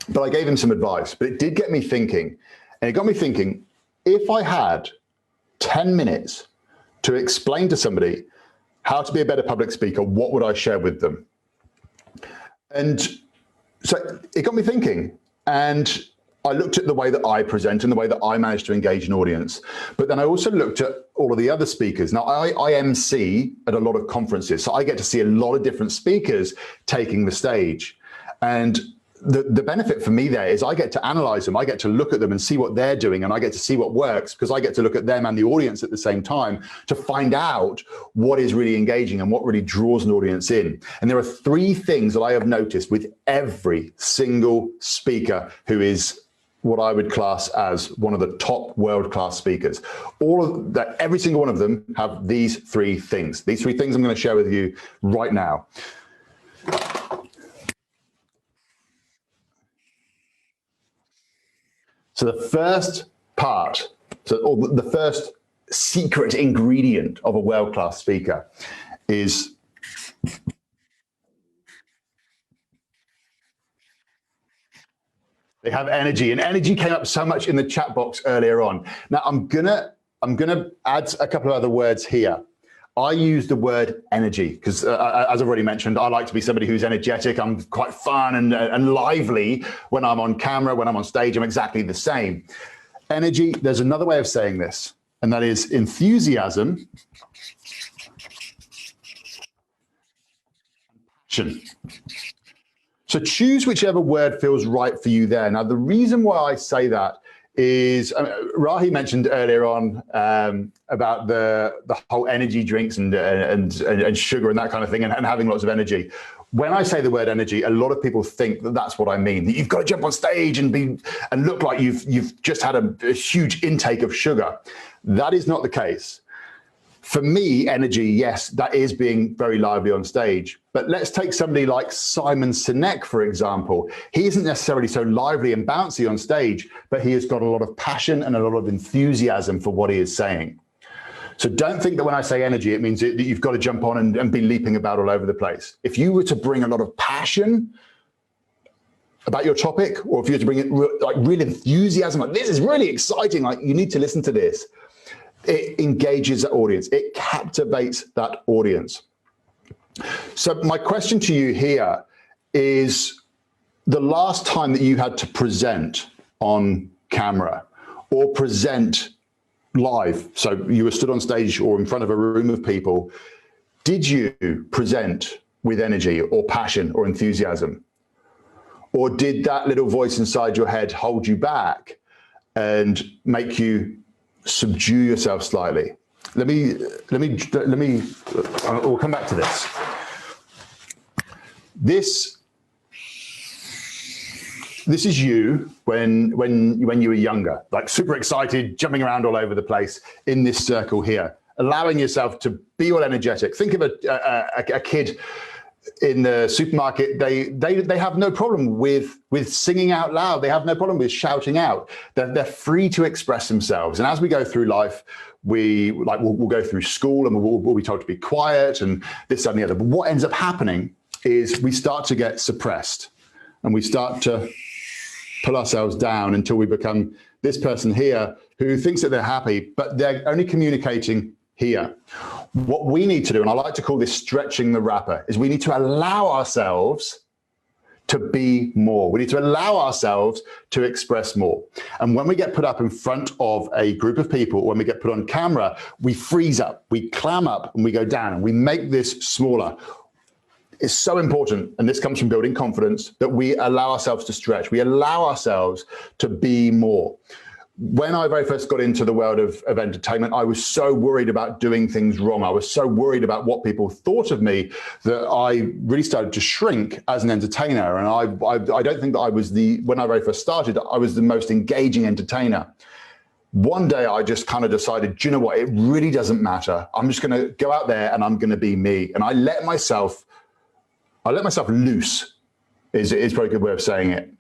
but I gave him some advice. But it did get me thinking, and it got me thinking, if I had 10 minutes to explain to somebody how to be a better public speaker, what would I share with them? And so it got me thinking, and I looked at the way that I present and the way that I manage to engage an audience. But then I also looked at all of the other speakers. Now, I MC at a lot of conferences, so I get to see a lot of different speakers taking the stage. And the benefit for me there is I get to analyze them. I get to look at them and see what they're doing, and I get to see what works, because I get to look at them and the audience at the same time to find out what is really engaging and what really draws an audience in. And there are 3 things that I have noticed with every single speaker who is what I would class as one of the top world-class speakers. Every single one of them have these 3 things. These 3 things I'm going to share with you right now. So the first part, or the first secret ingredient of a world-class speaker is they have energy, and energy came up so much in the chat box earlier on. Now I'm gonna add a couple of other words here. I use the word energy because, as I've already mentioned, I like to be somebody who's energetic. I'm quite fun and lively when I'm on camera, when I'm on stage. I'm exactly the same. Energy. There's another way of saying this, and that is enthusiasm, passion. So choose whichever word feels right for you there. Now, the reason why I say that is, Rahi mentioned earlier on about the whole energy drinks and sugar and that kind of thing, and having lots of energy. When I say the word energy, a lot of people think that that's what I mean, that you've got to jump on stage and look like you've just had a huge intake of sugar. That is not the case. For me, energy, yes, that is being very lively on stage. But let's take somebody like Simon Sinek, for example. He isn't necessarily so lively and bouncy on stage, but he has got a lot of passion and a lot of enthusiasm for what he is saying. So don't think that when I say energy, it means that you've got to jump on and be leaping about all over the place. If you were to bring a lot of passion about your topic, or if you were to bring it like real enthusiasm, like this is really exciting, like you need to listen to this. It engages the audience. It captivates that audience. So my question to you here is, the last time that you had to present on camera or present live, so you were stood on stage or in front of a room of people, did you present with energy or passion or enthusiasm? Or did that little voice inside your head hold you back and make you subdue yourself slightly? Let me, we'll come back to this. This is you when you were younger, like super excited, jumping around all over the place in this circle here, allowing yourself to be all energetic. Think of a kid in the supermarket. They have no problem with singing out loud. They have no problem with shouting out. They're free to express themselves. And as we go through life, we'll go through school and we'll be told to be quiet and this, that, and the other. But what ends up happening is we start to get suppressed and we start to pull ourselves down until we become this person here who thinks that they're happy, but they're only communicating here. What we need to do, and I like to call this stretching the wrapper, is we need to allow ourselves to be more. We need to allow ourselves to express more. And when we get put up in front of a group of people, when we get put on camera, we freeze up, we clam up, and we go down, and we make this smaller. it's so important, and this comes from building confidence, that we allow ourselves to stretch. We allow ourselves to be more. When I very first got into the world of entertainment, I was so worried about doing things wrong. I was so worried about what people thought of me that I really started to shrink as an entertainer. And I don't think that I was when I very first started, I was the most engaging entertainer. One day I just kind of decided, do you know what? It really doesn't matter. I'm just going to go out there and I'm going to be me. And I let myself loose is probably a good way of saying it.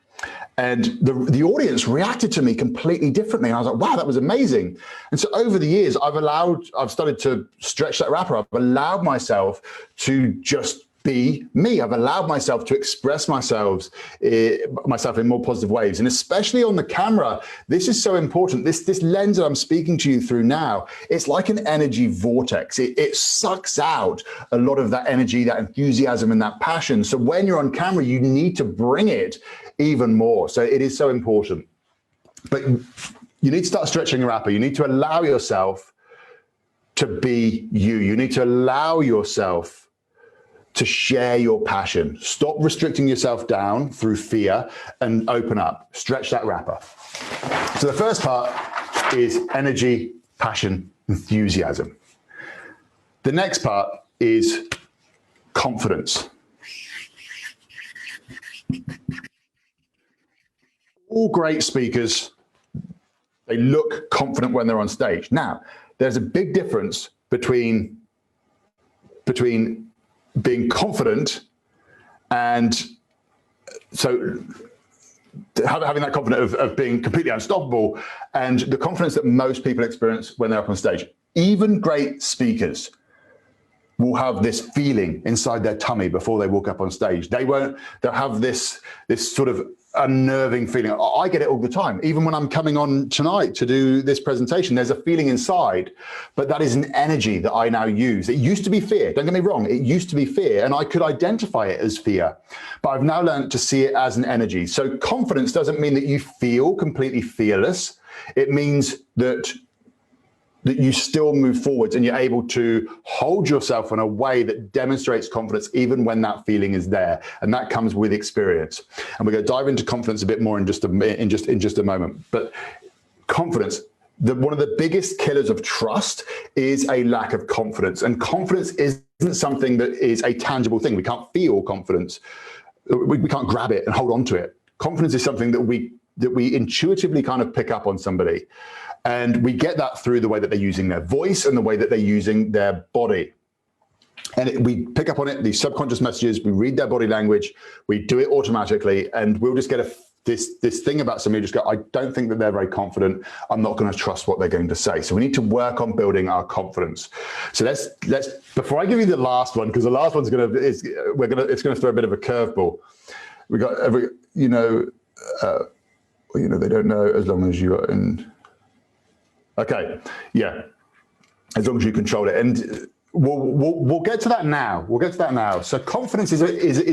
And the audience reacted to me completely differently. And I was like, wow, that was amazing. And so over the years, I've started to stretch that wrapper. I've allowed myself to just be me. I've allowed myself to express myself in more positive ways. And especially on the camera, this is so important. This lens that I'm speaking to you through now, it's like an energy vortex. It sucks out a lot of that energy, that enthusiasm, and that passion. So when you're on camera, you need to bring it even more. So it is so important. But you need to start stretching your wrapper. You need to allow yourself to be you. You need to allow yourself to share your passion. Stop restricting yourself down through fear and open up. Stretch that wrapper. So the first part is energy, passion, enthusiasm. The next part is confidence. All great speakers, they look confident when they're on stage. Now, there's a big difference between being confident and so having that confidence of being completely unstoppable and the confidence that most people experience when they're up on stage. Even great speakers will have this feeling inside their tummy before they walk up on stage. They'll have this sort of unnerving feeling. I get it all the time. Even when I'm coming on tonight to do this presentation, there's a feeling inside, but that is an energy that I now use. It used to be fear. Don't get me wrong. It used to be fear and I could identify it as fear, but I've now learned to see it as an energy. So confidence doesn't mean that you feel completely fearless. It means that you still move forwards and you're able to hold yourself in a way that demonstrates confidence even when that feeling is there. And that comes with experience. And we're going to dive into confidence a bit more in just a moment. But confidence, one of the biggest killers of trust is a lack of confidence. And confidence isn't something that is a tangible thing. We can't feel confidence. We can't grab it and hold on to it. Confidence is something that we intuitively kind of pick up on somebody. And we get that through the way that they're using their voice and the way that they're using their body. And we pick up on it, these subconscious messages, we read their body language, we do it automatically, and we'll just get this thing about somebody, just go, I don't think that they're very confident. I'm not going to trust what they're going to say. So we need to work on building our confidence. So let's before I give you the last one, because the last one's it's going to throw a bit of a curveball. We got they don't know as long as you are in. Okay, yeah, as long as you control it, and we'll get to that now. We'll get to that now. So confidence is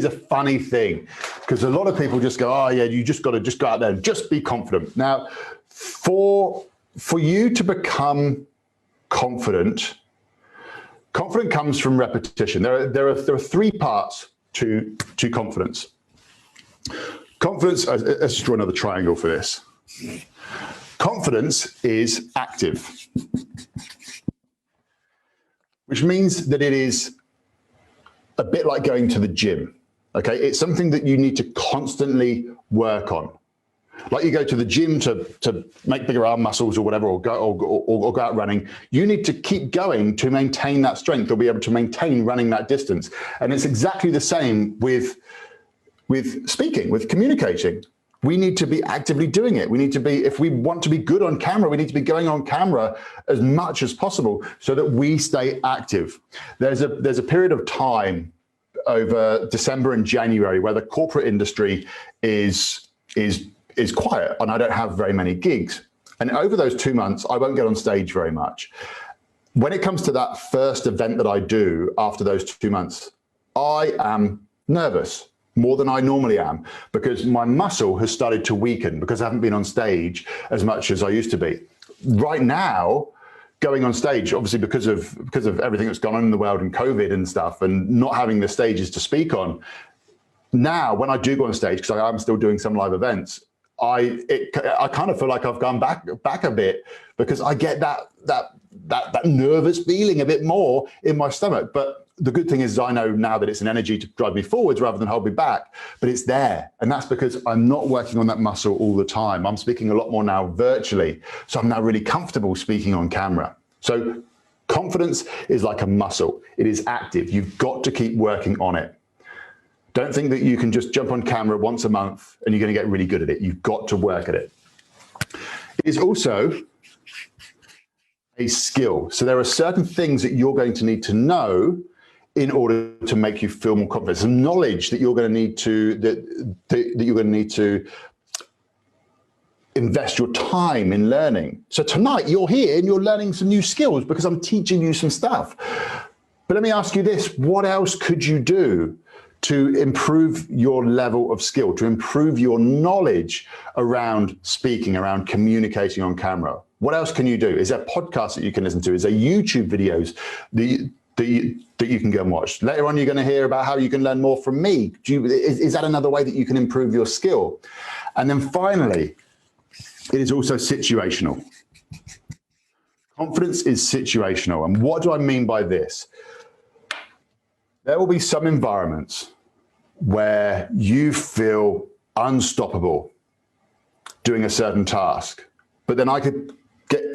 a funny thing because a lot of people just go, oh yeah, you just got to go out there and just be confident. Now, for you to become confident comes from repetition. There are three parts to confidence. Confidence. Let's just draw another triangle for this. Confidence is active, which means that it is a bit like going to the gym. Okay, it's something that you need to constantly work on. Like you go to the gym to make bigger arm muscles or whatever, or go out running. You need to keep going to maintain that strength or be able to maintain running that distance. And it's exactly the same with speaking, with communicating. We need to be actively doing it. We need to be, if we want to be good on camera, we need to be going on camera as much as possible so that we stay active. There's a period of time over December and January where the corporate industry is quiet and I don't have very many gigs. And over those 2 months, I won't get on stage very much. When it comes to that first event that I do after those 2 months, I am nervous. More than I normally am, because my muscle has started to weaken because I haven't been on stage as much as I used to be. Right now, going on stage, obviously because of everything that's gone on in the world and COVID and stuff, and not having the stages to speak on. Now, when I do go on stage, because I'm still doing some live events, I kind of feel like I've gone back a bit, because I get that nervous feeling a bit more in my stomach. But the good thing is I know now that it's an energy to drive me forwards rather than hold me back, but it's there. And that's because I'm not working on that muscle all the time. I'm speaking a lot more now virtually. So I'm now really comfortable speaking on camera. So confidence is like a muscle. It is active. You've got to keep working on it. Don't think that you can just jump on camera once a month and you're going to get really good at it. You've got to work at it. It is also a skill. So there are certain things that you're going to need to know in order to make you feel more confident. Some knowledge that you're going to need to that you're going to need to invest your time in learning. So tonight you're here and you're learning some new skills because I'm teaching you some stuff. But let me ask you this: what else could you do to improve your level of skill, to improve your knowledge around speaking, around communicating on camera? What else can you do? Is there podcasts that you can listen to? Is there YouTube videos that you can go and watch? Later on, you're going to hear about how you can learn more from me. Is that another way that you can improve your skill? And then finally, it is also situational. Confidence is situational. And what do I mean by this? There will be some environments where you feel unstoppable doing a certain task, but then I could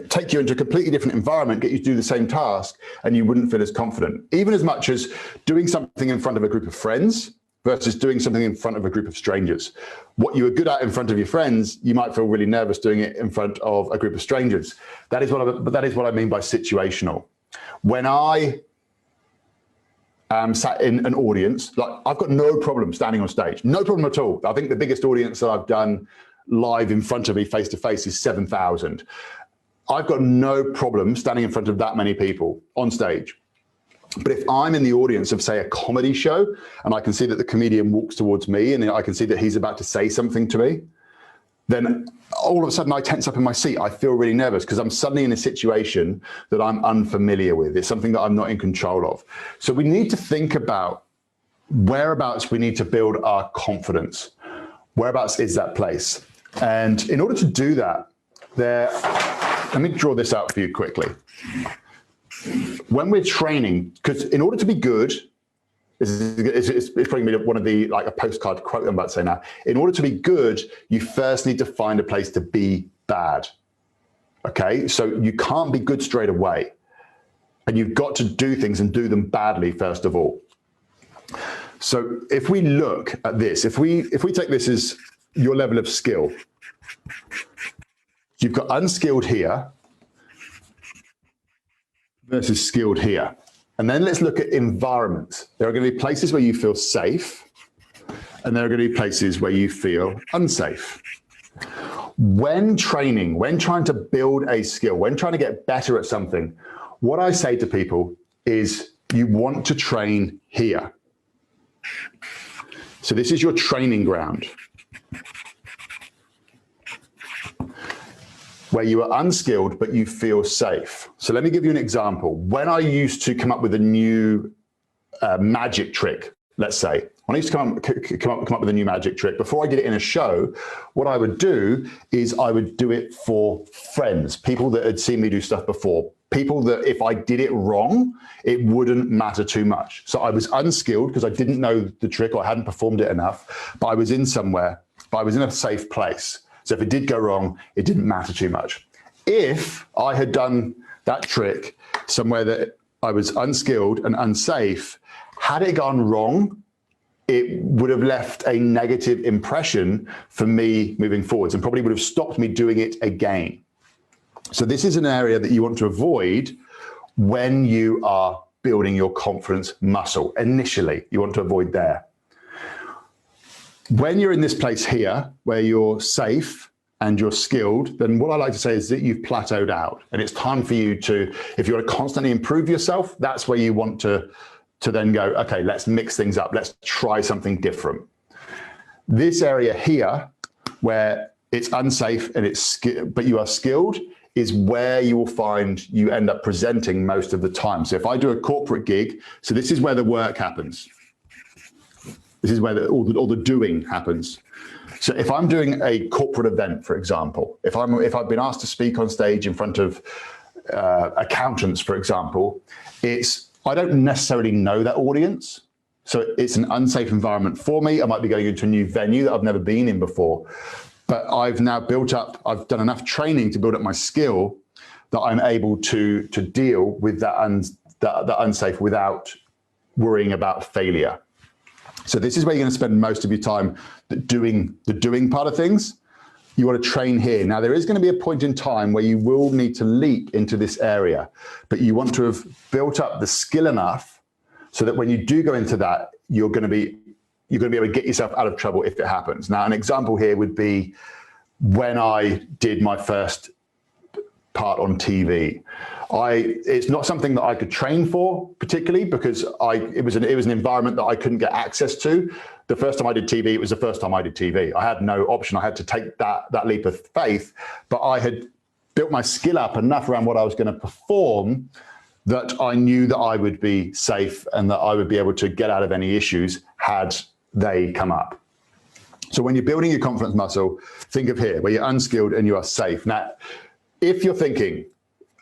take you into a completely different environment, get you to do the same task, and you wouldn't feel as confident. Even as much as doing something in front of a group of friends versus doing something in front of a group of strangers. What you were good at in front of your friends, you might feel really nervous doing it in front of a group of strangers. That is what I mean by situational. When I sat in an audience, like I've got no problem standing on stage, no problem at all. I think the biggest audience that I've done live in front of me face to face is 7,000. I've got no problem standing in front of that many people on stage. But if I'm in the audience of, say, a comedy show, and I can see that the comedian walks towards me and I can see that he's about to say something to me, then all of a sudden I tense up in my seat. I feel really nervous because I'm suddenly in a situation that I'm unfamiliar with. It's something that I'm not in control of. So we need to think about whereabouts we need to build our confidence. Whereabouts is that place? And in order to do that, let me draw this out for you quickly. When we're training, because in order to be good, it's probably going to be one of the, like a postcard quote I'm about to say now. In order to be good, you first need to find a place to be bad. Okay, so you can't be good straight away. And you've got to do things and do them badly first of all. So if we look at this, if we take this as your level of skill, you've got unskilled here versus skilled here. And then let's look at environments. There are going to be places where you feel safe, and there are going to be places where you feel unsafe. When training, when trying to build a skill, when trying to get better at something, what I say to people is you want to train here. So this is your training ground, where you are unskilled, but you feel safe. So let me give you an example. When I used to come up with a new magic trick, let's say, when I used to come up with a new magic trick, before I did it in a show, what I would do is I would do it for friends, people that had seen me do stuff before, people that if I did it wrong, it wouldn't matter too much. So I was unskilled because I didn't know the trick or I hadn't performed it enough, but I was in somewhere, but I was in a safe place. So if it did go wrong, it didn't matter too much. If I had done that trick somewhere that I was unskilled and unsafe, had it gone wrong, it would have left a negative impression for me moving forwards and probably would have stopped me doing it again. So this is an area that you want to avoid when you are building your confidence muscle. Initially, you want to avoid there. When you're in this place here, where you're safe and you're skilled, then what I like to say is that you've plateaued out and it's time for you to, if you want to constantly improve yourself, that's where you want to then go, okay, let's mix things up. Let's try something different. This area here, where it's unsafe and but you are skilled, is where you will find you end up presenting most of the time. So if I do a corporate gig, so this is where the work happens. This is where all the doing happens. So if I'm doing a corporate event, for example, if I've been asked to speak on stage in front of accountants, for example, I don't necessarily know that audience. So it's an unsafe environment for me. I might be going into a new venue that I've never been in before, but I've now I've done enough training to build up my skill that I'm able to deal with that unsafe without worrying about failure. So this is where you're going to spend most of your time doing the doing part of things. You want to train here. Now, there is going to be a point in time where you will need to leap into this area, but you want to have built up the skill enough so that when you do go into that, you're going to be able to get yourself out of trouble if it happens. Now, an example here would be when I did my first part on TV. It's not something that I could train for particularly because it was an environment that I couldn't get access to. The first time I did TV, it was the first time I did TV. I had no option. I had to take that leap of faith, but I had built my skill up enough around what I was going to perform that I knew that I would be safe and that I would be able to get out of any issues had they come up. So when you're building your confidence muscle, think of here where you're unskilled and you are safe. Now, if you're thinking,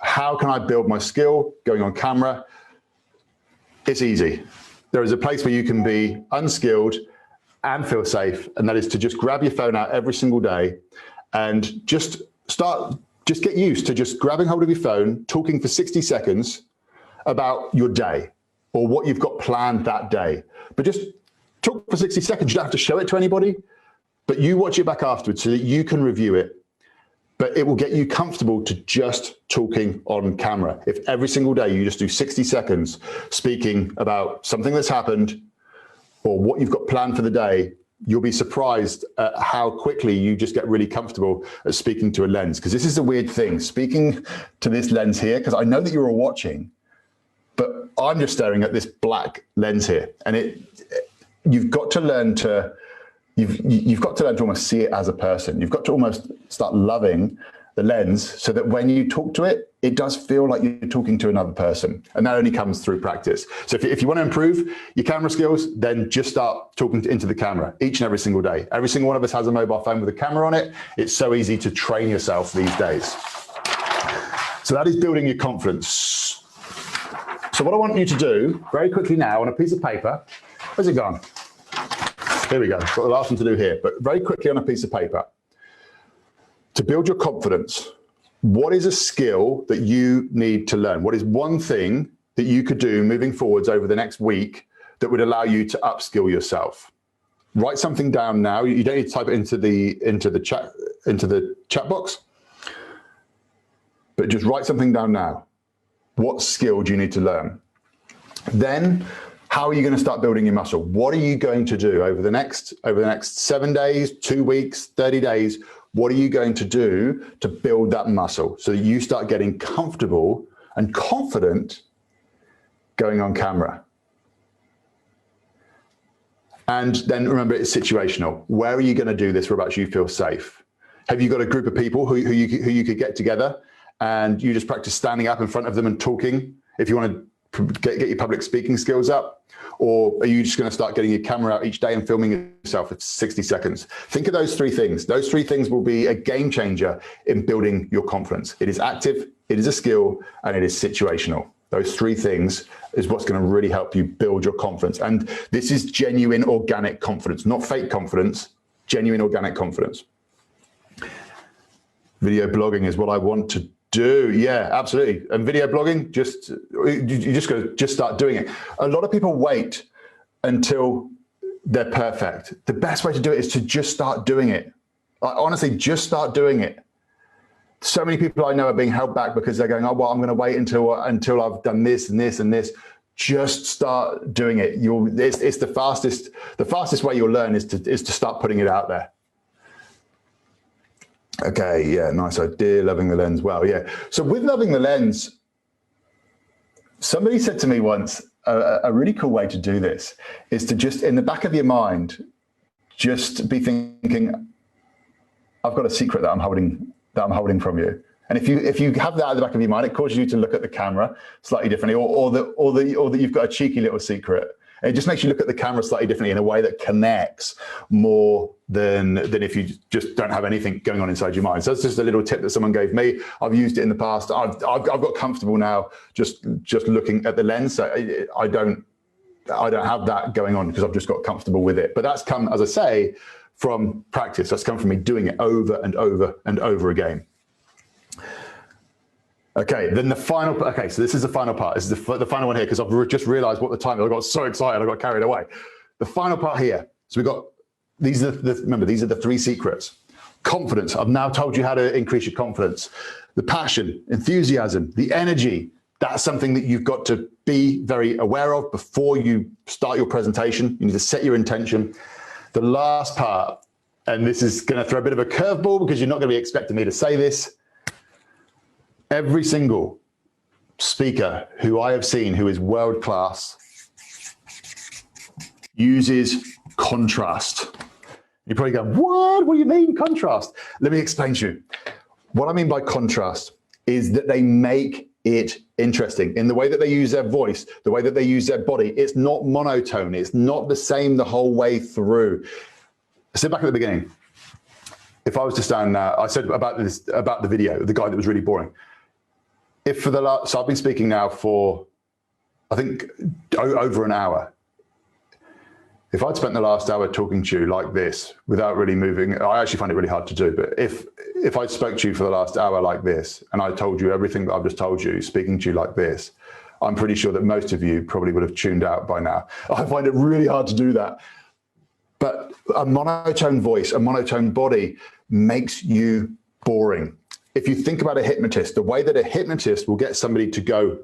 how can I build my skill going on camera? It's easy. There is a place where you can be unskilled and feel safe, and that is to just grab your phone out every single day and just get used to just grabbing hold of your phone, talking for 60 seconds about your day or what you've got planned that day. But just talk for 60 seconds. You don't have to show it to anybody, but you watch it back afterwards so that you can review it. But it will get you comfortable to just talking on camera. If every single day you just do 60 seconds speaking about something that's happened or what you've got planned for the day, you'll be surprised at how quickly you just get really comfortable at speaking to a lens. Because this is the weird thing, speaking to this lens here, because I know that you're all watching, but I'm just staring at this black lens here. And you've got to learn to almost see it as a person. You've got to almost start loving the lens so that when you talk to it, it does feel like you're talking to another person. And that only comes through practice. So if you want to improve your camera skills, then just start talking into the camera each and every single day. Every single one of us has a mobile phone with a camera on it. It's so easy to train yourself these days. So that is building your confidence. So what I want you to do very quickly now on a piece of paper, where's it gone? Here we go, got the last one to do here, but very quickly on a piece of paper. To build your confidence, what is a skill that you need to learn? What is one thing that you could do moving forwards over the next week that would allow you to upskill yourself? Write something down now. You don't need to type it into the chat box, but just write something down now. What skill do you need to learn? Then, how are you going to start building your muscle? What are you going to do over the next 7 days, 2 weeks, 30 days? What are you going to do to build that muscle so that you start getting comfortable and confident going on camera? And then remember, it's situational. Where are you going to do this whereabouts you feel safe? Have you got a group of people who you could get together and you just practice standing up in front of them and talking if you want to get your public speaking skills up? Or are you just going to start getting your camera out each day and filming yourself for 60 seconds? Think of those three things. Those three things will be a game changer in building your confidence. It is active, it is a skill, and it is situational. Those three things is what's going to really help you build your confidence. And this is genuine organic confidence, not fake confidence, genuine organic confidence. Video blogging is what I want to do. Yeah, absolutely. And video blogging, you just got to start doing it. A lot of people wait until they're perfect. The best way to do it is to just start doing it. Like, honestly, just start doing it. So many people I know are being held back because they're going, oh, well, I'm going to wait until I've done this and this and this. Just start doing it. It's the fastest way you'll learn is to start putting it out there. Okay, yeah, nice idea, loving the lens. Well, yeah. So with loving the lens, somebody said to me once, a really cool way to do this is to just, in the back of your mind, just be thinking, I've got a secret that I'm holding from you. And if you have that at the back of your mind, it causes you to look at the camera slightly differently, or that you've got a cheeky little secret. It just makes you look at the camera slightly differently in a way that connects more than if you just don't have anything going on inside your mind. So that's just a little tip that someone gave me. I've used it in the past. I've got comfortable now just looking at the lens. So I don't have that going on because I've just got comfortable with it. But that's come, as I say, from practice. That's come from me doing it over and over and over again. Okay, then the final, okay, so this is the final part. This is the final one here because I've just realized what the time is. I got so excited, I got carried away. The final part here. So we've got, remember, these are the 3 secrets. Confidence, I've now told you how to increase your confidence. The passion, enthusiasm, the energy, that's something that you've got to be very aware of before you start your presentation. You need to set your intention. The last part, and this is gonna throw a bit of a curveball because you're not gonna be expecting me to say this. Every single speaker who I have seen who is world-class uses contrast. You probably go, what? What do you mean contrast? Let me explain to you. What I mean by contrast is that they make it interesting in the way that they use their voice, the way that they use their body. It's not monotone. It's not the same the whole way through. I said back at the beginning, if I was to stand now, I said about the video, the guy that was really boring. If for the last, so I've been speaking now for, I think, over an hour. If I'd spent the last hour talking to you like this without really moving, I actually find it really hard to do, but if I spoke to you for the last hour like this and I told you everything that I've just told you, speaking to you like this, I'm pretty sure that most of you probably would have tuned out by now. I find it really hard to do that. But a monotone voice, a monotone body makes you boring. If you think about a hypnotist, the way that a hypnotist will get somebody to go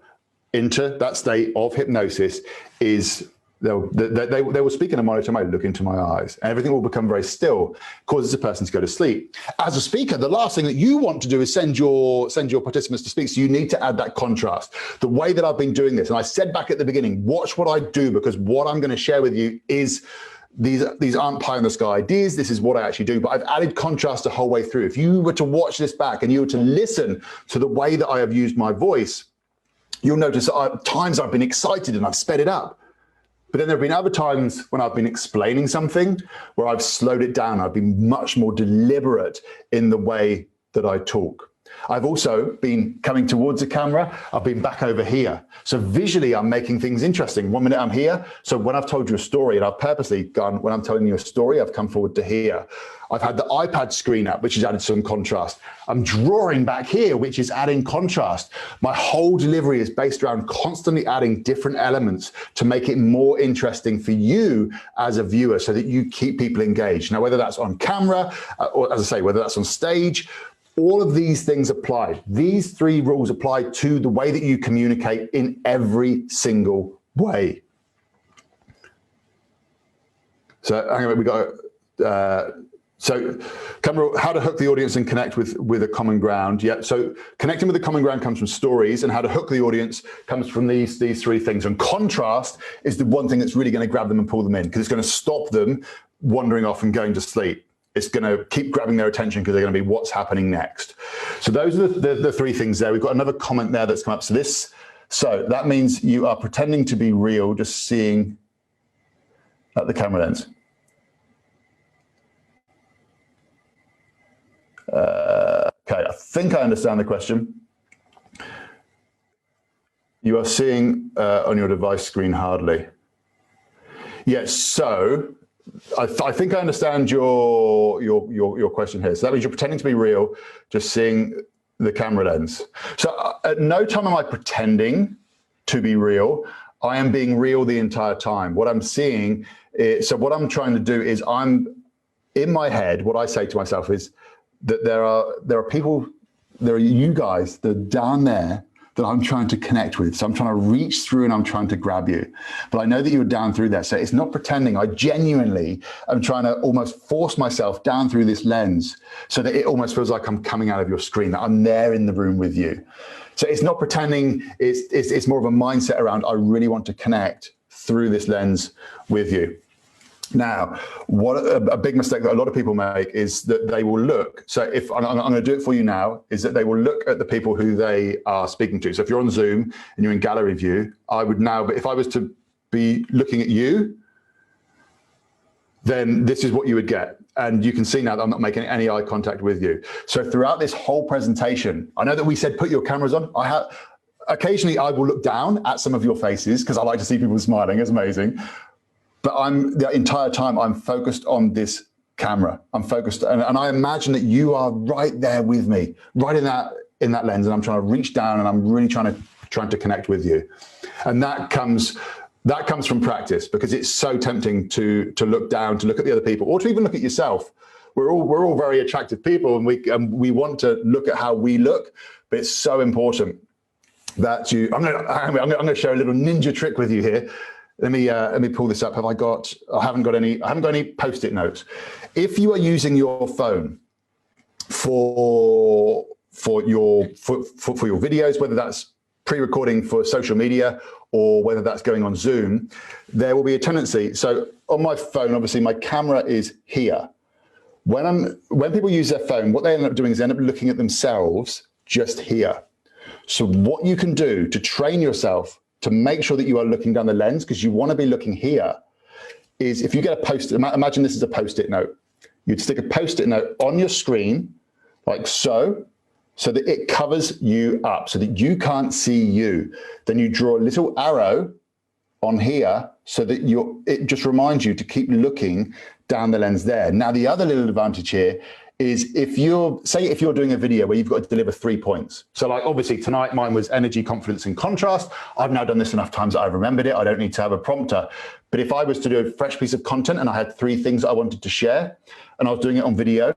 into that state of hypnosis is they will speak in a monotone way, look into my eyes, and everything will become very still, causes a person to go to sleep. As a speaker, the last thing that you want to do is send your participants to speak, so you need to add that contrast. The way that I've been doing this, and I said back at the beginning, watch what I do, because what I'm going to share with you is these aren't pie in the sky ideas. This is what I actually do, but I've added contrast the whole way through. If you were to watch this back and you were to listen to the way that I have used my voice, you'll notice that at times I've been excited and I've sped it up. But then there have been other times when I've been explaining something where I've slowed it down. I've been much more deliberate in the way that I talk. I've also been coming towards the camera. I've been back over here. So visually, I'm making things interesting. 1 minute I'm here. So when I've told you a story, and I've purposely gone, when I'm telling you a story, I've come forward to here. I've had the iPad screen up, which has added some contrast. I'm drawing back here, which is adding contrast. My whole delivery is based around constantly adding different elements to make it more interesting for you as a viewer so that you keep people engaged. Now, whether that's on camera, or as I say, whether that's on stage, all of these things apply. These 3 rules apply to the way that you communicate in every single way. So hang on, we got so camera, how to hook the audience and connect with a common ground. Yeah, so connecting with a common ground comes from stories, and how to hook the audience comes from these 3 things. And contrast is the one thing that's really going to grab them and pull them in, because it's going to stop them wandering off and going to sleep. It's going to keep grabbing their attention because they're going to be what's happening next. So those are the 3 things there. We've got another comment there that's come up. So that means you are pretending to be real, just seeing at the camera lens. Okay, I think I understand the question. You are seeing on your device screen hardly. Yes, so I think I understand your question here. So that means you're pretending to be real, just seeing the camera lens. So at no time am I pretending to be real. I am being real the entire time. What I'm seeing is, so what I'm trying to do is, I'm in my head, what I say to myself is that there are people, there are you guys that are down there that I'm trying to connect with. So I'm trying to reach through and I'm trying to grab you. But I know that you're down through there. So it's not pretending. I genuinely am trying to almost force myself down through this lens so that it almost feels like I'm coming out of your screen, that I'm there in the room with you. So it's not pretending. It's more of a mindset around, I really want to connect through this lens with you. Now, what a big mistake that a lot of people make is that they will look. So if I'm going to do it for you now, is that they will look at the people who they are speaking to. So if you're on Zoom and you're in gallery view, I would now, but if I was to be looking at you, then this is what you would get. And you can see now that I'm not making any eye contact with you. So throughout this whole presentation, I know that we said put your cameras on. Occasionally I will look down at some of your faces because I like to see people smiling. It's amazing. But the entire time I'm focused on this camera. I'm focused, and I imagine that you are right there with me, right in that lens, and I'm trying to reach down and I'm really trying to connect with you. And that comes from practice, because it's so tempting to look down, to look at the other people, or to even look at yourself. We're all very attractive people, and we want to look at how we look, but it's so important that I'm going to share a little ninja trick with you here. Let me pull this up. I haven't got any post-it notes. If you are using your phone for your videos, whether that's pre-recording for social media or whether that's going on Zoom, there will be a tendency. So on my phone, obviously my camera is here. When people use their phone, what they end up doing is they end up looking at themselves just here. So what you can do to train yourself to make sure that you are looking down the lens, because you want to be looking here, is if you get a post-it, imagine this is a post-it note. You'd stick a post-it note on your screen, like so that it covers you up, so that you can't see you. Then you draw a little arrow on here so that it just reminds you to keep looking down the lens there. Now, the other little advantage here is if you're doing a video where you've got to deliver 3 points. So like obviously tonight, mine was energy, confidence, and contrast. I've now done this enough times that I've remembered it. I don't need to have a prompter. But if I was to do a fresh piece of content and I had 3 things I wanted to share and I was doing it on video,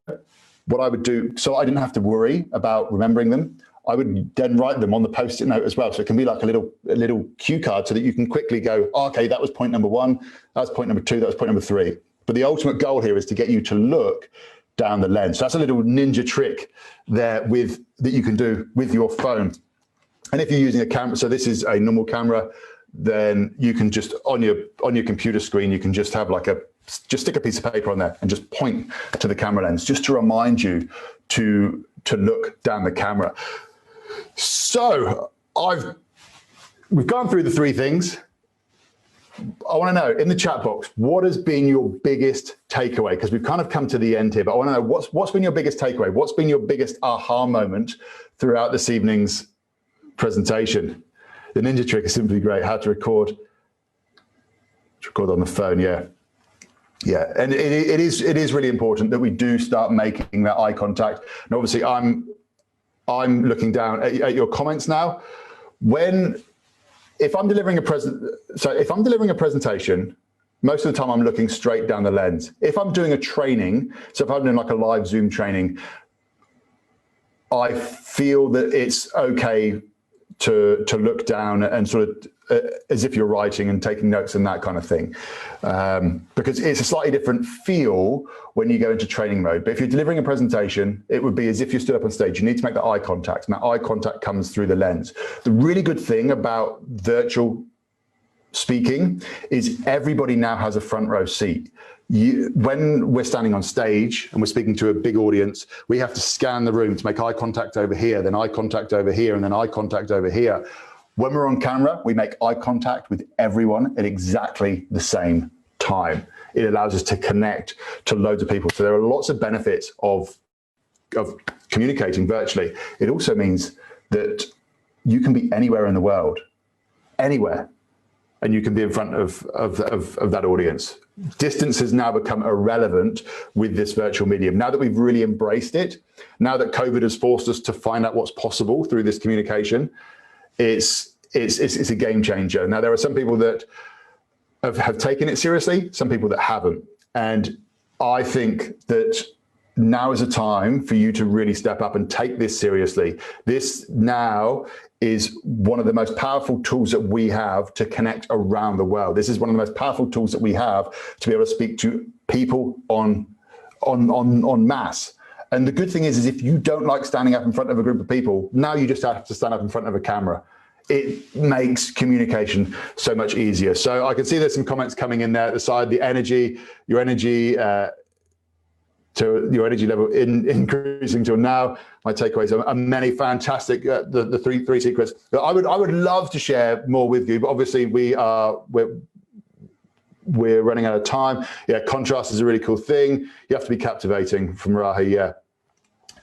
what I would do, so I didn't have to worry about remembering them, I would then write them on the post-it note as well. So it can be like a little cue card so that you can quickly go, oh, okay, that was point number 1, that was point number 2, that was point number 3. But the ultimate goal here is to get you to look down the lens. So that's a little ninja trick there that you can do with your phone. And if you're using a camera, so this is a normal camera, then you can just on your computer screen, you can just have just stick a piece of paper on there and just point to the camera lens, just to remind you to look down the camera. So we've gone through the 3 things. I want to know in the chat box, what has been your biggest takeaway? Because we've kind of come to the end here, but I want to know what's been your biggest takeaway? What's been your biggest aha moment throughout this evening's presentation? The ninja trick is simply great. How to record on the phone. Yeah. And it is really important that we do start making that eye contact. And obviously I'm looking down at your comments now. If I'm delivering a presentation, most of the time I'm looking straight down the lens. If I'm doing a training, so if I'm doing like a live Zoom training, I feel that it's okay to look down and sort of as if you're writing and taking notes and that kind of thing, because it's a slightly different feel when you go into training mode. But if you're delivering a presentation, it would be as if you stood up on stage. You need to make that eye contact, and that eye contact comes through the lens. The really good thing about virtual speaking is everybody now has a front row seat. When we're standing on stage and we're speaking to a big audience, we have to scan the room to make eye contact over here, then eye contact over here, and then eye contact over here. When we're on camera, we make eye contact with everyone at exactly the same time. It allows us to connect to loads of people. So there are lots of benefits of communicating virtually. It also means that you can be anywhere in the world, anywhere, and you can be in front of that audience. Distance has now become irrelevant with this virtual medium. Now that we've really embraced it, now that COVID has forced us to find out what's possible through this communication, it's a game changer. Now, there are some people that have taken it seriously, some people that haven't. And I think that now is a time for you to really step up and take this seriously. This now is one of the most powerful tools that we have to connect around the world. This is one of the most powerful tools that we have to be able to speak to people en masse. And the good thing is if you don't like standing up in front of a group of people, now you just have to stand up in front of a camera. it makes communication so much easier. So I can see there's some comments coming in there at the side. The energy, your energy to your energy level increasing till now. My takeaways are many fantastic. The three secrets. I would love to share more with you, but obviously we're running out of time. Yeah, contrast is a really cool thing. You have to be captivating from Rahi. Yeah.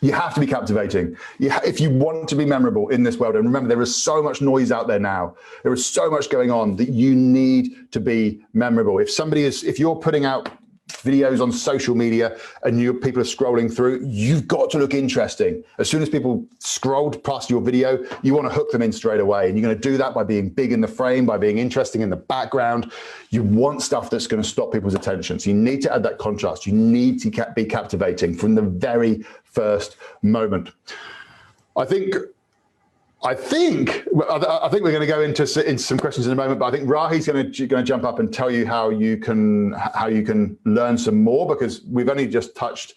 You have to be captivating. If you want to be memorable in this world, and remember, there is so much noise out there now. There is so much going on that you need to be memorable. If you're putting out videos on social media and people are scrolling through, you've got to look interesting. As soon as people scrolled past your video, you want to hook them in straight away. And you're going to do that by being big in the frame, by being interesting in the background. You want stuff that's going to stop people's attention. So you need to add that contrast. You need to be captivating from the very first moment. I think we're going to go into some questions in a moment, but I think Rahi's going to jump up and tell you how you can learn some more, because we've only just touched